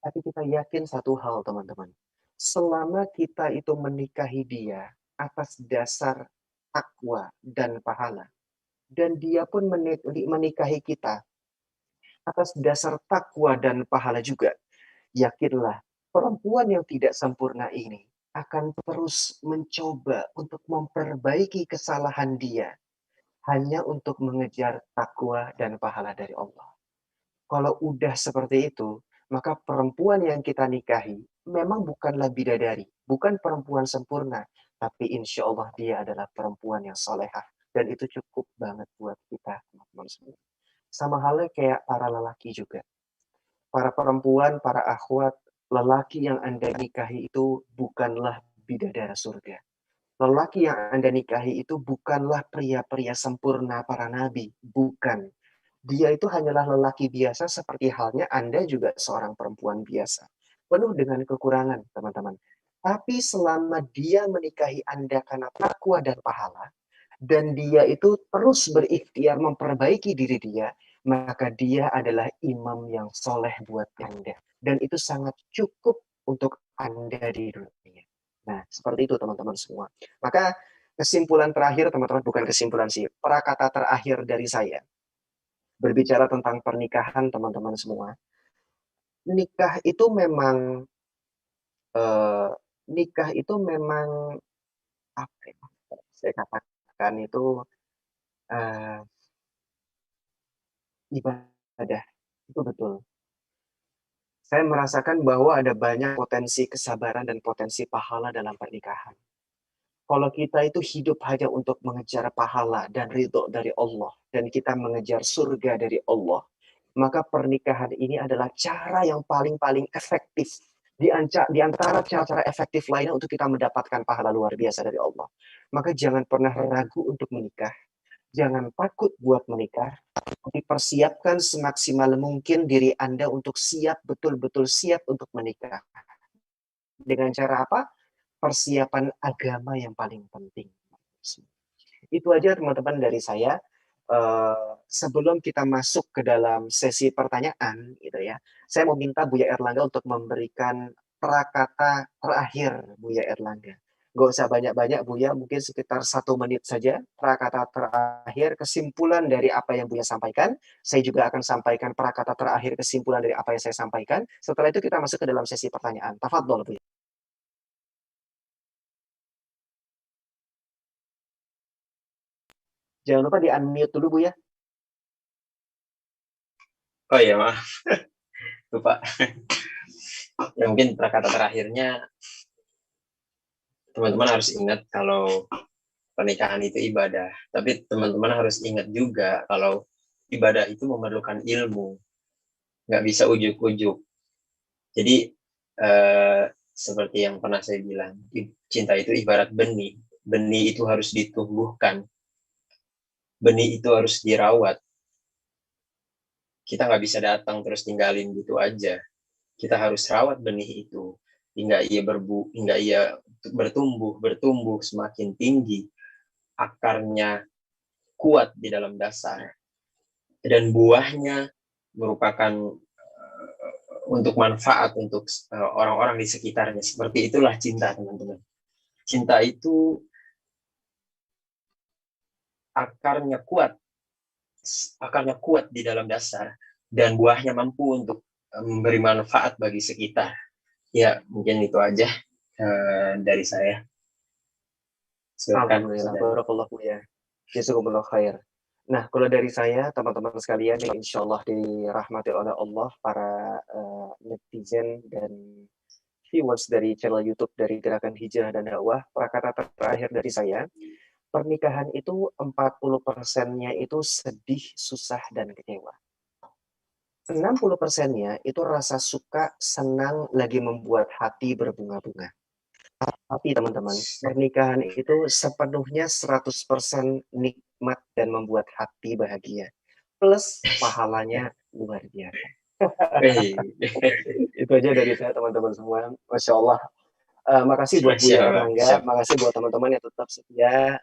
Tapi kita yakin satu hal, teman-teman. Selama kita itu menikahi dia atas dasar takwa dan pahala, dan dia pun menikahi kita atas dasar takwa dan pahala juga, yakinlah perempuan yang tidak sempurna ini akan terus mencoba untuk memperbaiki kesalahan dia hanya untuk mengejar takwa dan pahala dari Allah. Kalau udah seperti itu, maka perempuan yang kita nikahi memang bukanlah bidadari, bukan perempuan sempurna, tapi insya Allah dia adalah perempuan yang solehah. Dan itu cukup banget buat kita, teman-teman semua. Sama halnya kayak para lelaki juga. Para perempuan, para akhwat, lelaki yang Anda nikahi itu bukanlah bidadara surga. Lelaki yang Anda nikahi itu bukanlah pria-pria sempurna para nabi. Bukan. Dia itu hanyalah lelaki biasa seperti halnya Anda juga seorang perempuan biasa. Penuh dengan kekurangan, teman-teman. Tapi selama dia menikahi Anda karena takwa dan pahala, dan dia itu terus berikhtiar memperbaiki diri dia, maka dia adalah imam yang soleh buat Anda. Dan itu sangat cukup untuk Anda di dunia. Nah, seperti itu teman-teman semua. Maka kesimpulan terakhir, teman-teman, bukan kesimpulan sih, prakata terakhir dari saya. Berbicara tentang pernikahan, teman-teman semua. Nikah itu memang, eh, nikah itu memang, apa ya, saya katakan itu, eh, ibadah. Itu betul. Saya merasakan bahwa ada banyak potensi kesabaran dan potensi pahala dalam pernikahan. Kalau kita itu hidup hanya untuk mengejar pahala dan ridho dari Allah, dan kita mengejar surga dari Allah, maka pernikahan ini adalah cara yang paling-paling efektif di antara cara-cara efektif lainnya untuk kita mendapatkan pahala luar biasa dari Allah. Maka jangan pernah ragu untuk menikah. Jangan takut buat menikah. Dipersiapkan semaksimal mungkin diri Anda untuk siap, betul-betul siap untuk menikah. Dengan cara apa? Persiapan agama yang paling penting. Itu aja teman-teman dari saya. Sebelum kita masuk ke dalam sesi pertanyaan, gitu ya, saya mau minta Buya Erlangga untuk memberikan prakata terakhir Buya Erlangga. Gak usah banyak-banyak Buya, mungkin sekitar 1 menit saja. Prakata terakhir, kesimpulan dari apa yang Buya sampaikan. Saya juga akan sampaikan prakata terakhir, kesimpulan dari apa yang saya sampaikan. Setelah itu kita masuk ke dalam sesi pertanyaan. Tafadhol Buya. Jangan lupa di-unmute dulu Buya. Oh iya, maaf. Lupa. Ya mungkin kata terakhirnya, teman-teman harus ingat kalau pernikahan itu ibadah. Tapi teman-teman harus ingat juga kalau ibadah itu memerlukan ilmu. Nggak bisa ujuk-ujuk. Jadi, seperti yang pernah saya bilang, cinta itu ibarat benih. Benih itu harus ditumbuhkan. Benih itu harus dirawat. Kita nggak bisa datang terus tinggalin gitu aja. Kita harus rawat benih itu hingga ia bertumbuh semakin tinggi, akarnya kuat di dalam dasar, dan buahnya merupakan untuk manfaat untuk orang-orang di sekitarnya. Seperti itulah cinta, teman-teman. Cinta itu akarnya kuat di dalam dasar, dan buahnya mampu untuk memberi manfaat bagi sekitar. Ya, mungkin itu aja dari saya. Alhamdulillah, barakallah Buya. Jazakumullah khair. Nah, kalau dari saya, teman-teman sekalian yang insya Allah dirahmati oleh Allah, para netizen dan viewers dari channel YouTube dari Gerakan Hijrah dan Dakwah, prakata terakhir dari saya, pernikahan itu 40%-nya itu sedih, susah, dan kecewa. 60%-nya itu rasa suka, senang, lagi membuat hati berbunga-bunga. Tapi teman-teman, pernikahan itu sepenuhnya 100% nikmat dan membuat hati bahagia. plus pahalanya luar biasa. Wih, Itu aja dari saya teman-teman semua. Masya Allah. Makasih buat Masya Buya Allah, Erlangga, siap. makasih buat teman-teman yang tetap setia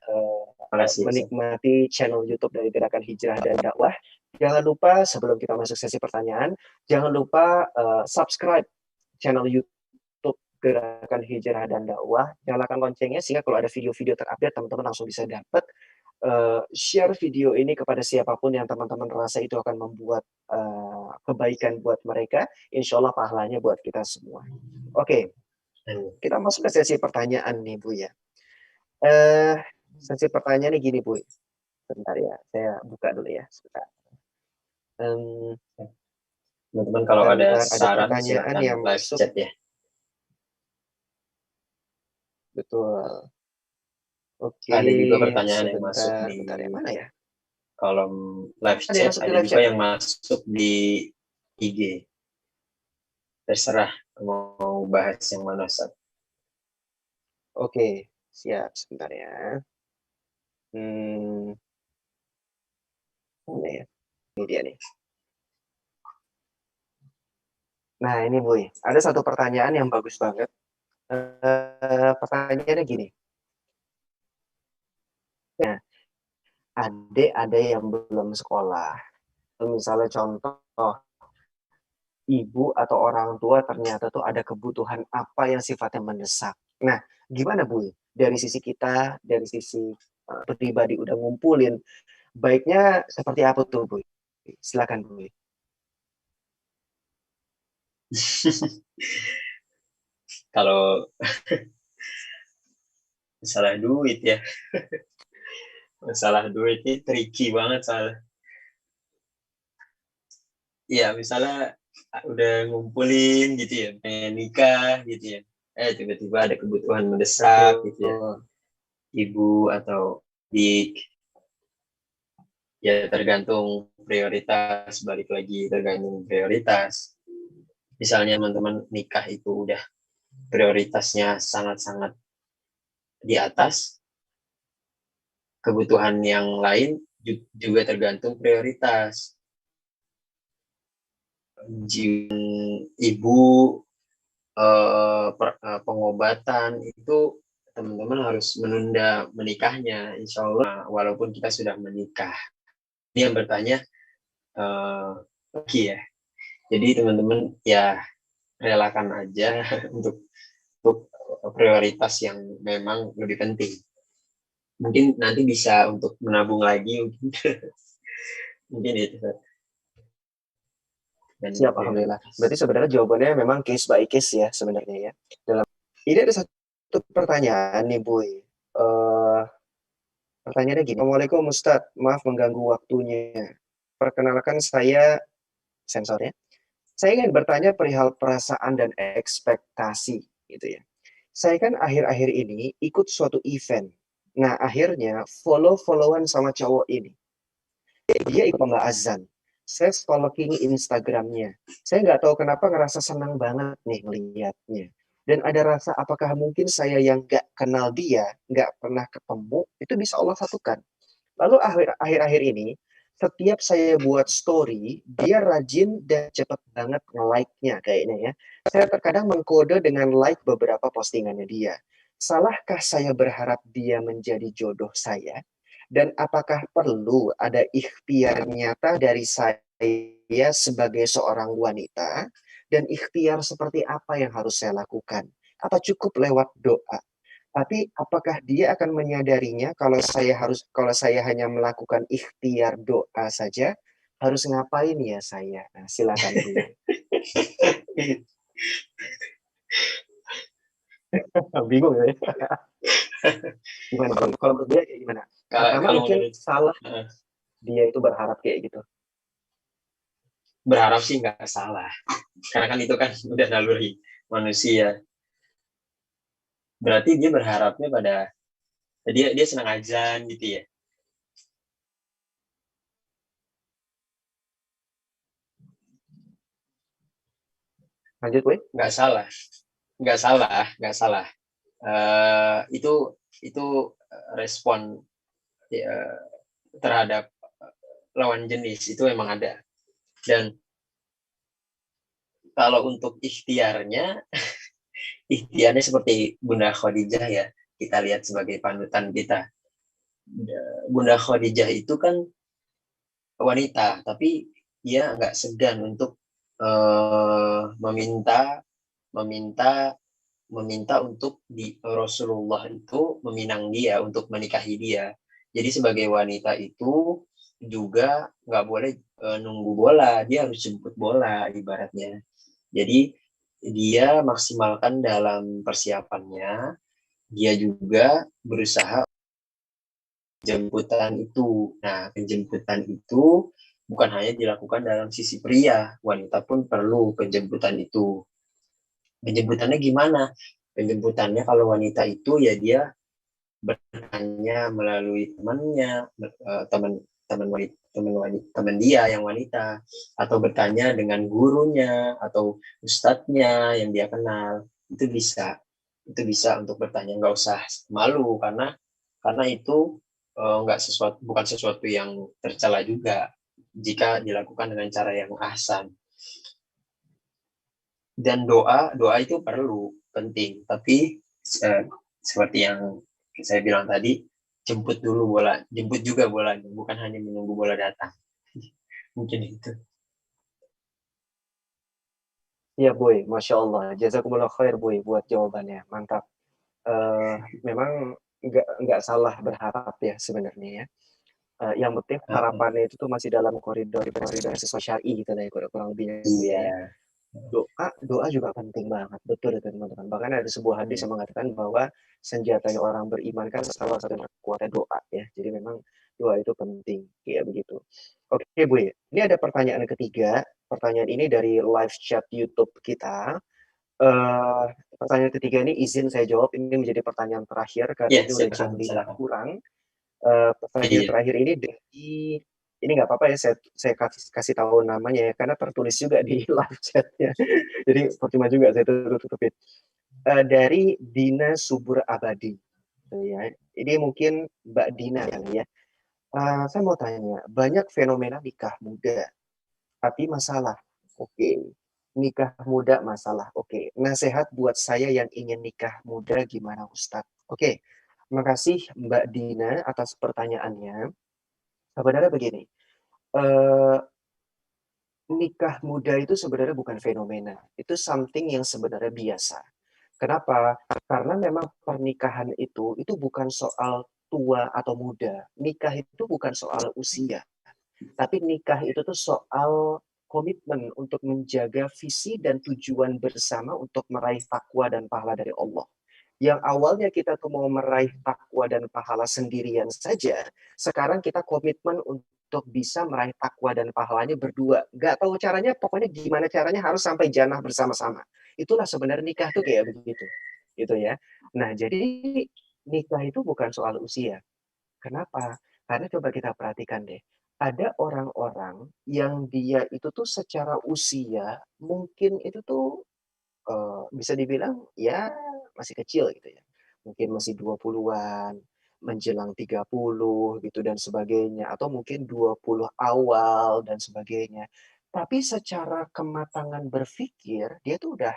Makasih, siap. menikmati channel YouTube dari Gerakan Hijrah dan Dakwah. Jangan lupa sebelum kita masuk sesi pertanyaan, jangan lupa subscribe channel YouTube Gerakan Hijrah dan Dakwah. Nyalakan loncengnya sehingga kalau ada video-video terupdate teman-teman langsung bisa dapat. Share video ini kepada siapapun yang teman-teman rasa itu akan membuat kebaikan buat mereka. Insya Allah pahalanya buat kita semua. Oke. Kita masuk ke sesi pertanyaan nih Bu ya. Sesi pertanyaan nih gini Bu. Sebentar ya, saya buka dulu ya. Sebentar. Teman-teman kalau ada saran pertanyaan silakan yang live masuk. chat ya. Betul. Oke. Ada juga pertanyaan yang masuk di bentar ya, mana ya? kolom live Ada yang chat, masuk di ada live juga chat. yang masuk di IG. Terserah mau bahas yang mana, Ustaz. Oke, siap. Sebentar ya. Mana ya? Ini dia nih. Nah ini Bu, ada satu pertanyaan yang bagus banget. Pertanyaannya gini. Nah, ada yang belum sekolah. Misalnya contoh, ibu atau orang tua ternyata tuh ada kebutuhan apa yang sifatnya mendesak. Nah, gimana Bu? Dari sisi kita, dari sisi pribadi udah ngumpulin, baiknya seperti apa tuh Bu? Silakan Bu. Kalau masalah duit ya, masalah duit ini tricky banget soalnya. Iya, misalnya udah ngumpulin gitu ya, pengen nikah gitu ya. Tiba-tiba ada kebutuhan mendesak gitu ya. Ibu atau adik. Ya tergantung prioritas, balik lagi tergantung prioritas. Misalnya teman-teman nikah itu udah prioritasnya sangat-sangat di atas, kebutuhan yang lain juga tergantung prioritas. Ibu, pengobatan itu teman-teman harus menunda menikahnya, insya Allah, walaupun kita sudah menikah. Ini yang bertanya lagi ya. Jadi teman-teman ya relakan aja untuk prioritas yang memang lebih penting. Mungkin nanti bisa untuk menabung lagi mungkin itu. Siap, alhamdulillah. Berarti sebenarnya jawabannya memang case by case ya sebenarnya ya. Ini ada satu pertanyaan nih Bu. Pertanyaannya gini. Assalamualaikum Ustadz, maaf mengganggu waktunya. Perkenalkan saya sensornya. Saya ingin bertanya perihal perasaan dan ekspektasi gitu ya. Saya kan akhir-akhir ini ikut suatu event. Nah, akhirnya follow-followan sama cowok ini. Dia ikut lomba azan. Saya stalking Instagramnya. Saya nggak tahu kenapa ngerasa senang banget nih melihatnya. Dan ada rasa apakah mungkin saya yang nggak kenal dia, nggak pernah ketemu, itu bisa Allah satukan. Lalu akhir-akhir ini, setiap saya buat story, dia rajin dan cepat banget nge-like-nya kayaknya ya. Saya terkadang mengkode dengan like beberapa postingannya dia. Salahkah saya berharap dia menjadi jodoh saya? Dan apakah perlu ada ikhtiar nyata dari saya sebagai seorang wanita? Dan ikhtiar seperti apa yang harus saya lakukan? Apa cukup lewat doa? Tapi apakah dia akan menyadarinya kalau saya hanya melakukan ikhtiar doa saja, harus ngapain ya saya? Nah, silakan Bu. Bingung ya? Gimana Bang? Kalau menurut dia kayak gimana? Pertama mungkin salah dia itu berharap kayak gitu. Berharap sih nggak salah, karena kan itu kan udah naluri manusia. Berarti dia berharapnya pada dia senang azan gitu ya. Lanjut, Wei. Nggak salah. Itu respon ya, terhadap lawan jenis itu memang ada. Dan kalau untuk ikhtiarnya, ikhtiarnya seperti Bunda Khadijah ya, kita lihat sebagai panutan kita. Bunda Khadijah itu kan wanita, tapi dia nggak segan untuk meminta meminta meminta untuk di Rasulullah itu meminang dia untuk menikahi dia. Jadi sebagai wanita itu juga nggak boleh nunggu bola, dia harus jemput bola ibaratnya. Jadi dia maksimalkan dalam persiapannya, dia juga berusaha jemputan itu. Nah, penjemputan itu bukan hanya dilakukan dalam sisi pria, wanita pun perlu penjemputan itu. Penjemputannya gimana? Penjemputannya kalau wanita itu ya dia bertanya melalui temannya, teman teman wanita teman dia yang wanita, atau bertanya dengan gurunya atau ustadznya yang dia kenal. Itu bisa untuk bertanya, nggak usah malu karena itu nggak sesuatu bukan sesuatu yang tercela juga jika dilakukan dengan cara yang ahsan. Dan doa itu perlu, penting, tapi seperti yang saya bilang tadi, jemput juga bola, bukan hanya menunggu bola datang. Mungkin itu. Iya, Boy, Masya Allah. Jazakumullah khair, Boy, buat jawabannya. Mantap. Memang nggak salah berharap ya sebenarnya ya. Yang penting harapannya itu tuh masih dalam koridor sesuai syar'i gitu lah ya, kurang lebihnya Bu ya. Iya. Doa juga penting banget, betul itu teman-teman. Bahkan ada sebuah hadis yang mengatakan bahwa senjatanya orang beriman kan salah satu kuatnya doa ya. Jadi memang doa itu penting, kayak begitu. Oke Bu, ini ada pertanyaan ketiga. Pertanyaan ini dari live chat YouTube kita. Eh, Pertanyaan ketiga ini izin saya jawab. Ini menjadi pertanyaan terakhir karena Ya, ini udah jam 5 silakan. kurang. Pertanyaan Iya. terakhir ini dari ini nggak apa-apa ya saya kasih tahu namanya ya karena tertulis juga di live chatnya. Jadi percuma juga saya tutupin. Dari Dina Subur Abadi. Ya, ini mungkin Mbak Dina ya. Saya mau tanya, banyak fenomena nikah muda, tapi masalah. Oke, nikah muda masalah. Oke, nasihat buat saya yang ingin nikah muda gimana Ustadz? Oke, makasih Mbak Dina atas pertanyaannya. Sebenarnya begini, eh, nikah muda itu sebenarnya bukan fenomena, itu something yang sebenarnya biasa. Kenapa? Karena memang pernikahan itu bukan soal tua atau muda. Nikah itu bukan soal usia, tapi nikah itu tuh soal komitmen untuk menjaga visi dan tujuan bersama untuk meraih takwa dan pahala dari Allah. Yang awalnya kita tuh mau meraih takwa dan pahala sendirian saja, sekarang kita komitmen untuk bisa meraih takwa dan pahalanya berdua. Gak tahu caranya, pokoknya gimana caranya harus sampai jannah bersama-sama. Itulah sebenarnya nikah tuh kayak begitu, gitu ya. Nah, jadi nikah itu bukan soal usia. Kenapa? Karena coba kita perhatikan deh, ada orang-orang yang dia itu tuh secara usia mungkin itu tuh bisa dibilang ya masih kecil gitu ya. Mungkin masih 20-an, menjelang 30 gitu dan sebagainya atau mungkin 20 awal dan sebagainya. Tapi secara kematangan berpikir dia tuh udah.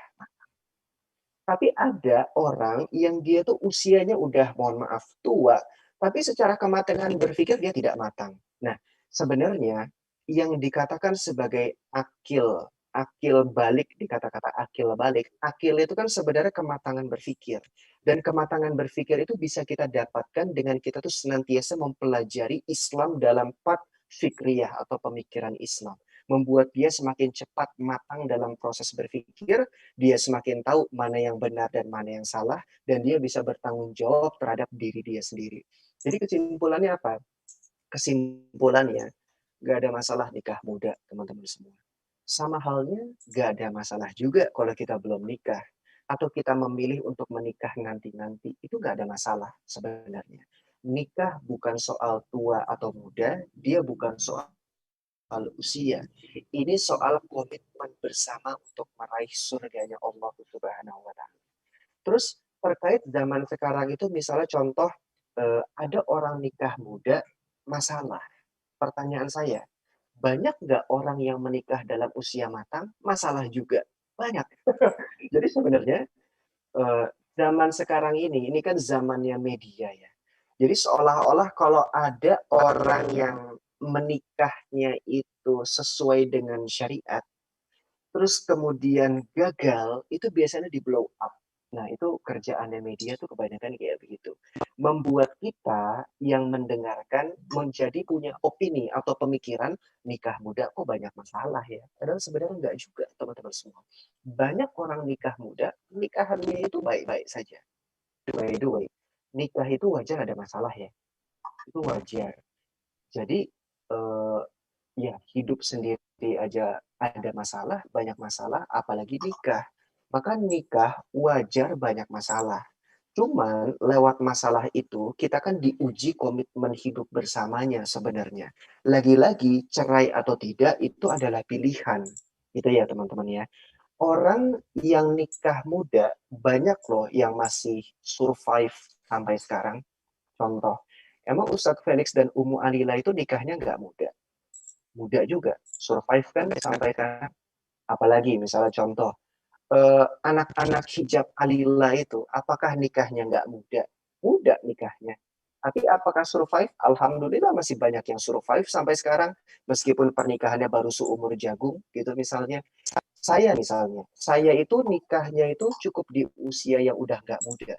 Tapi ada orang yang dia tuh usianya udah mohon maaf tua, tapi secara kematangan berpikir dia tidak matang. Nah, sebenarnya yang dikatakan sebagai akil, akil balik, di kata-kata akil balik, akil itu kan sebenarnya kematangan berpikir. Dan kematangan berpikir itu bisa kita dapatkan dengan kita tuh senantiasa mempelajari Islam dalam part fikriyah atau pemikiran Islam. Membuat dia semakin cepat matang dalam proses berpikir, dia semakin tahu mana yang benar dan mana yang salah, dan dia bisa bertanggung jawab terhadap diri dia sendiri. Jadi kesimpulannya apa? Kesimpulannya, gak ada masalah nikah muda, teman-teman semua. Sama halnya, gak ada masalah juga kalau kita belum nikah. Atau kita memilih untuk menikah nanti-nanti, itu gak ada masalah sebenarnya. Nikah bukan soal tua atau muda, dia bukan soal usia. Ini soal komitmen bersama untuk meraih surganya Allah Subhanahu wa Ta'ala. Terus terkait zaman sekarang itu misalnya contoh ada orang nikah muda masalah. pertanyaan saya, banyak nggak orang yang menikah dalam usia matang? Masalah juga. Banyak. Jadi sebenarnya eh, zaman sekarang ini kan zamannya media ya. Jadi seolah-olah kalau ada orang yang menikahnya itu sesuai dengan syariat, terus kemudian gagal, itu biasanya di blow up. Nah, itu kerjaannya media tuh kebanyakan kayak begitu. Membuat kita yang mendengarkan menjadi punya opini atau pemikiran nikah muda kok banyak masalah ya. Padahal sebenarnya enggak juga, teman-teman semua. Banyak orang nikah muda, nikahannya itu baik-baik saja. By the way, nikah itu wajar ada masalah ya. Itu wajar. Jadi, ya hidup sendiri aja ada masalah, banyak masalah, apalagi nikah. Maka nikah wajar banyak masalah. Cuman lewat masalah itu kita kan diuji komitmen hidup bersamanya sebenarnya. Lagi-lagi cerai atau tidak itu adalah pilihan. Itu ya teman-teman ya. Orang yang nikah muda banyak loh yang masih survive sampai sekarang. Contoh, emang Ustadz Felix dan Umu Alila itu nikahnya nggak muda. Muda juga. Survive kan sampai sekarang. Apalagi misalnya contoh, anak-anak hijab Alila itu, apakah nikahnya nggak muda? Muda nikahnya. Tapi apakah survive? Alhamdulillah masih banyak yang survive sampai sekarang, meskipun pernikahannya baru seumur jagung, gitu misalnya. Saya itu nikahnya itu cukup di usia yang udah nggak muda.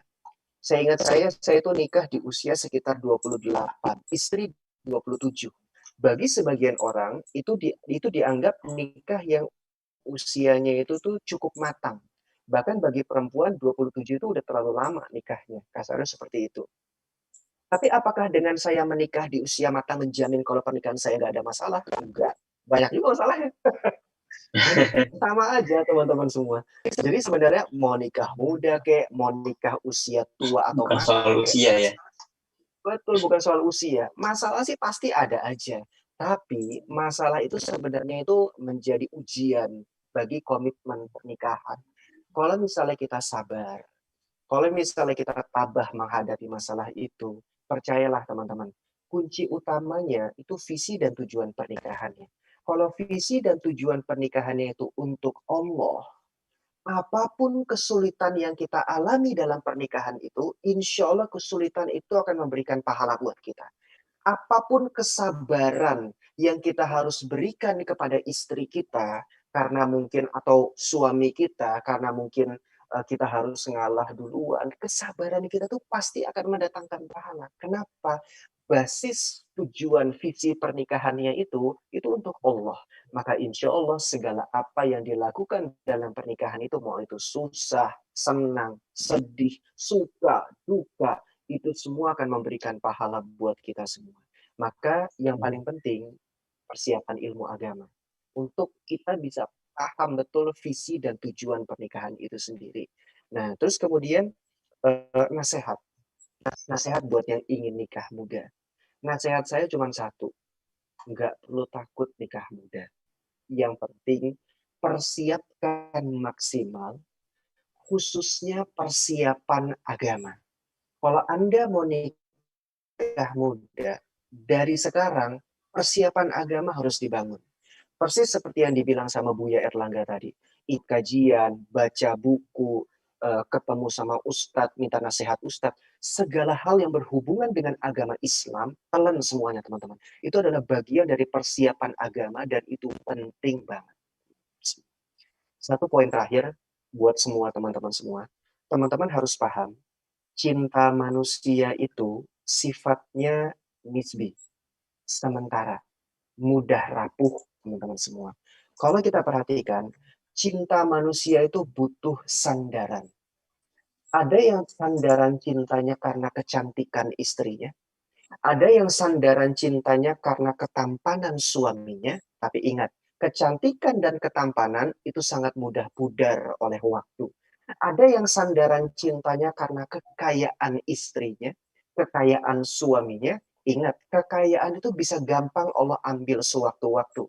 Saya ingat saya itu nikah di usia sekitar 28, istri 27. Bagi sebagian orang, itu dianggap nikah yang usianya itu tuh cukup matang. Bahkan bagi perempuan 27 itu udah terlalu lama nikahnya. Kasarnya seperti itu. Tapi apakah dengan saya menikah di usia matang menjamin kalau pernikahan saya nggak ada masalah? Enggak. Banyak juga masalahnya. Sama aja teman-teman semua. Jadi sebenarnya mau nikah muda kek, mau nikah usia tua atau Bukan matang soal kek, usia ya. betul bukan soal usia. Masalah sih pasti ada aja. Tapi masalah itu sebenarnya itu menjadi ujian bagi komitmen pernikahan. Kalau misalnya kita sabar, kalau misalnya kita tabah menghadapi masalah itu, percayalah teman-teman, kunci utamanya itu visi dan tujuan pernikahannya. Kalau visi dan tujuan pernikahannya itu untuk Allah, apapun kesulitan yang kita alami dalam pernikahan itu, insya Allah kesulitan itu akan memberikan pahala buat kita. Apapun kesabaran yang kita harus berikan kepada istri kita, karena mungkin atau suami kita, karena mungkin kita harus ngalah duluan, kesabaran kita tuh pasti akan mendatangkan pahala. Kenapa? Basis tujuan visi pernikahannya itu untuk Allah. Maka insya Allah segala apa yang dilakukan dalam pernikahan itu, mau itu susah, senang, sedih, suka, duka, itu semua akan memberikan pahala buat kita semua. Maka yang paling penting, persiapan ilmu agama. Untuk kita bisa paham betul visi dan tujuan pernikahan itu sendiri. Nah, terus kemudian nasihat. Nasihat buat yang ingin nikah muda. Nasihat saya cuma satu. Nggak perlu takut nikah muda. Yang penting persiapkan maksimal, khususnya persiapan agama. Kalau Anda mau nikah muda, dari sekarang persiapan agama harus dibangun. Persis seperti yang dibilang sama Buya Erlangga tadi. Kajian, baca buku, ketemu sama ustadz, minta nasihat ustadz. Segala hal yang berhubungan dengan agama Islam, telan semuanya teman-teman. Itu adalah bagian dari persiapan agama dan itu penting banget. Satu poin terakhir buat semua teman-teman semua. Teman-teman harus paham, cinta manusia itu sifatnya nisbi, sementara, mudah rapuh teman-teman semua. Kalau kita perhatikan, cinta manusia itu butuh sandaran. Ada yang sandaran cintanya karena kecantikan istrinya, ada yang sandaran cintanya karena ketampanan suaminya, tapi ingat, kecantikan dan ketampanan itu sangat mudah pudar oleh waktu. Ada yang sandaran cintanya karena kekayaan istrinya, kekayaan suaminya. Ingat, kekayaan itu bisa gampang Allah ambil sewaktu-waktu.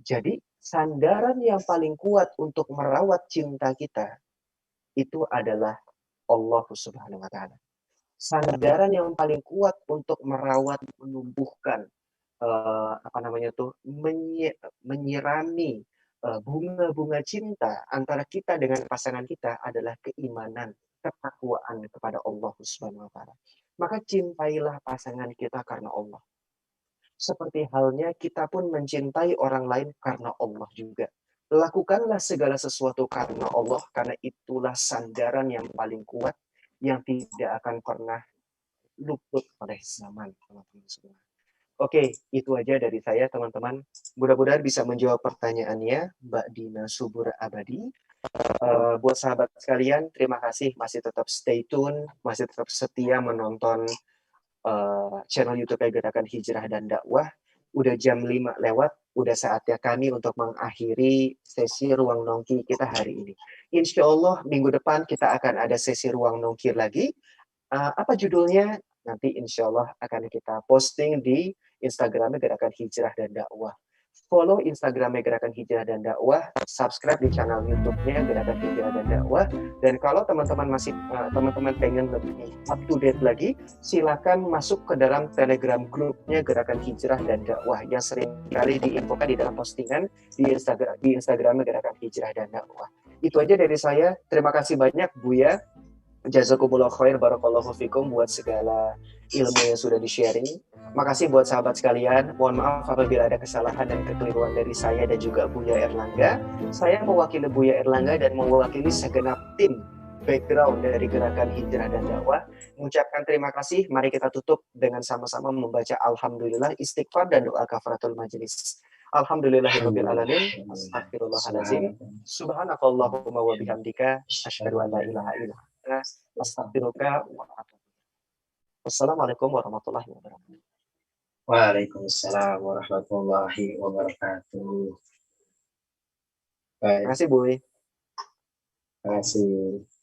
Jadi, sandaran yang paling kuat untuk merawat cinta kita itu adalah Allah Subhanahu wa taala. Sandaran yang paling kuat untuk merawat, menumbuhkan apa namanya tuh, menyirami bunga-bunga cinta antara kita dengan pasangan kita adalah keimanan, ketakwaan kepada Allah Subhanahu wa taala. Maka cintailah pasangan kita karena Allah. Seperti halnya kita pun mencintai orang lain karena Allah juga. Lakukanlah segala sesuatu karena Allah, karena itulah sandaran yang paling kuat yang tidak akan pernah luput oleh zaman. Oke, itu aja dari saya teman-teman. Mudah-mudahan bisa menjawab pertanyaannya Mbak Dina Subur Abadi. Buat sahabat sekalian, terima kasih masih tetap stay tune, masih tetap setia menonton channel YouTube Gerakan Hijrah dan Dakwah. Udah jam 5 lewat, udah saatnya kami untuk mengakhiri sesi Ruang Nongki kita hari ini. Insya Allah minggu depan kita akan ada sesi Ruang Nongki lagi. Apa judulnya? Nanti insya Allah akan kita posting di Instagramnya Gerakan Hijrah dan Dakwah. Follow Instagramnya Gerakan Hijrah dan Dakwah, subscribe di channel YouTube-nya Gerakan Hijrah dan Dakwah. Dan kalau teman-teman masih teman-teman pengen lebih up to date lagi, silakan masuk ke dalam Telegram grupnya Gerakan Hijrah dan Dakwah yang sering kali diinfokan di dalam postingan di Instagramnya Gerakan Hijrah dan Dakwah. Itu aja dari saya. Terima kasih banyak Buya. Jazakumullah khair, barakallahu fikum buat segala ilmu yang sudah di-sharing. Makasih buat sahabat sekalian. Mohon maaf apabila ada kesalahan dan kekeliruan dari saya dan juga Buya Erlangga. Saya mewakili Buya Erlangga dan mewakili segenap tim background dari Gerakan Hijrah dan Dakwah. Mengucapkan terima kasih. Mari kita tutup dengan sama-sama membaca Alhamdulillah, istighfar dan doa kafaratul majelis. Alhamdulillahirabbil alamin. Astagfirullahalazim. Subhanakallahumma wa bihamdika asyhadu an la ilaha illa anta astaghfiruka wa atubu ilaik. Wassalamualaikum warahmatullahi wabarakatuh. Waalaikumsalam warahmatullahi wabarakatuh. Terima Baik, kasih, Bu. terima kasih.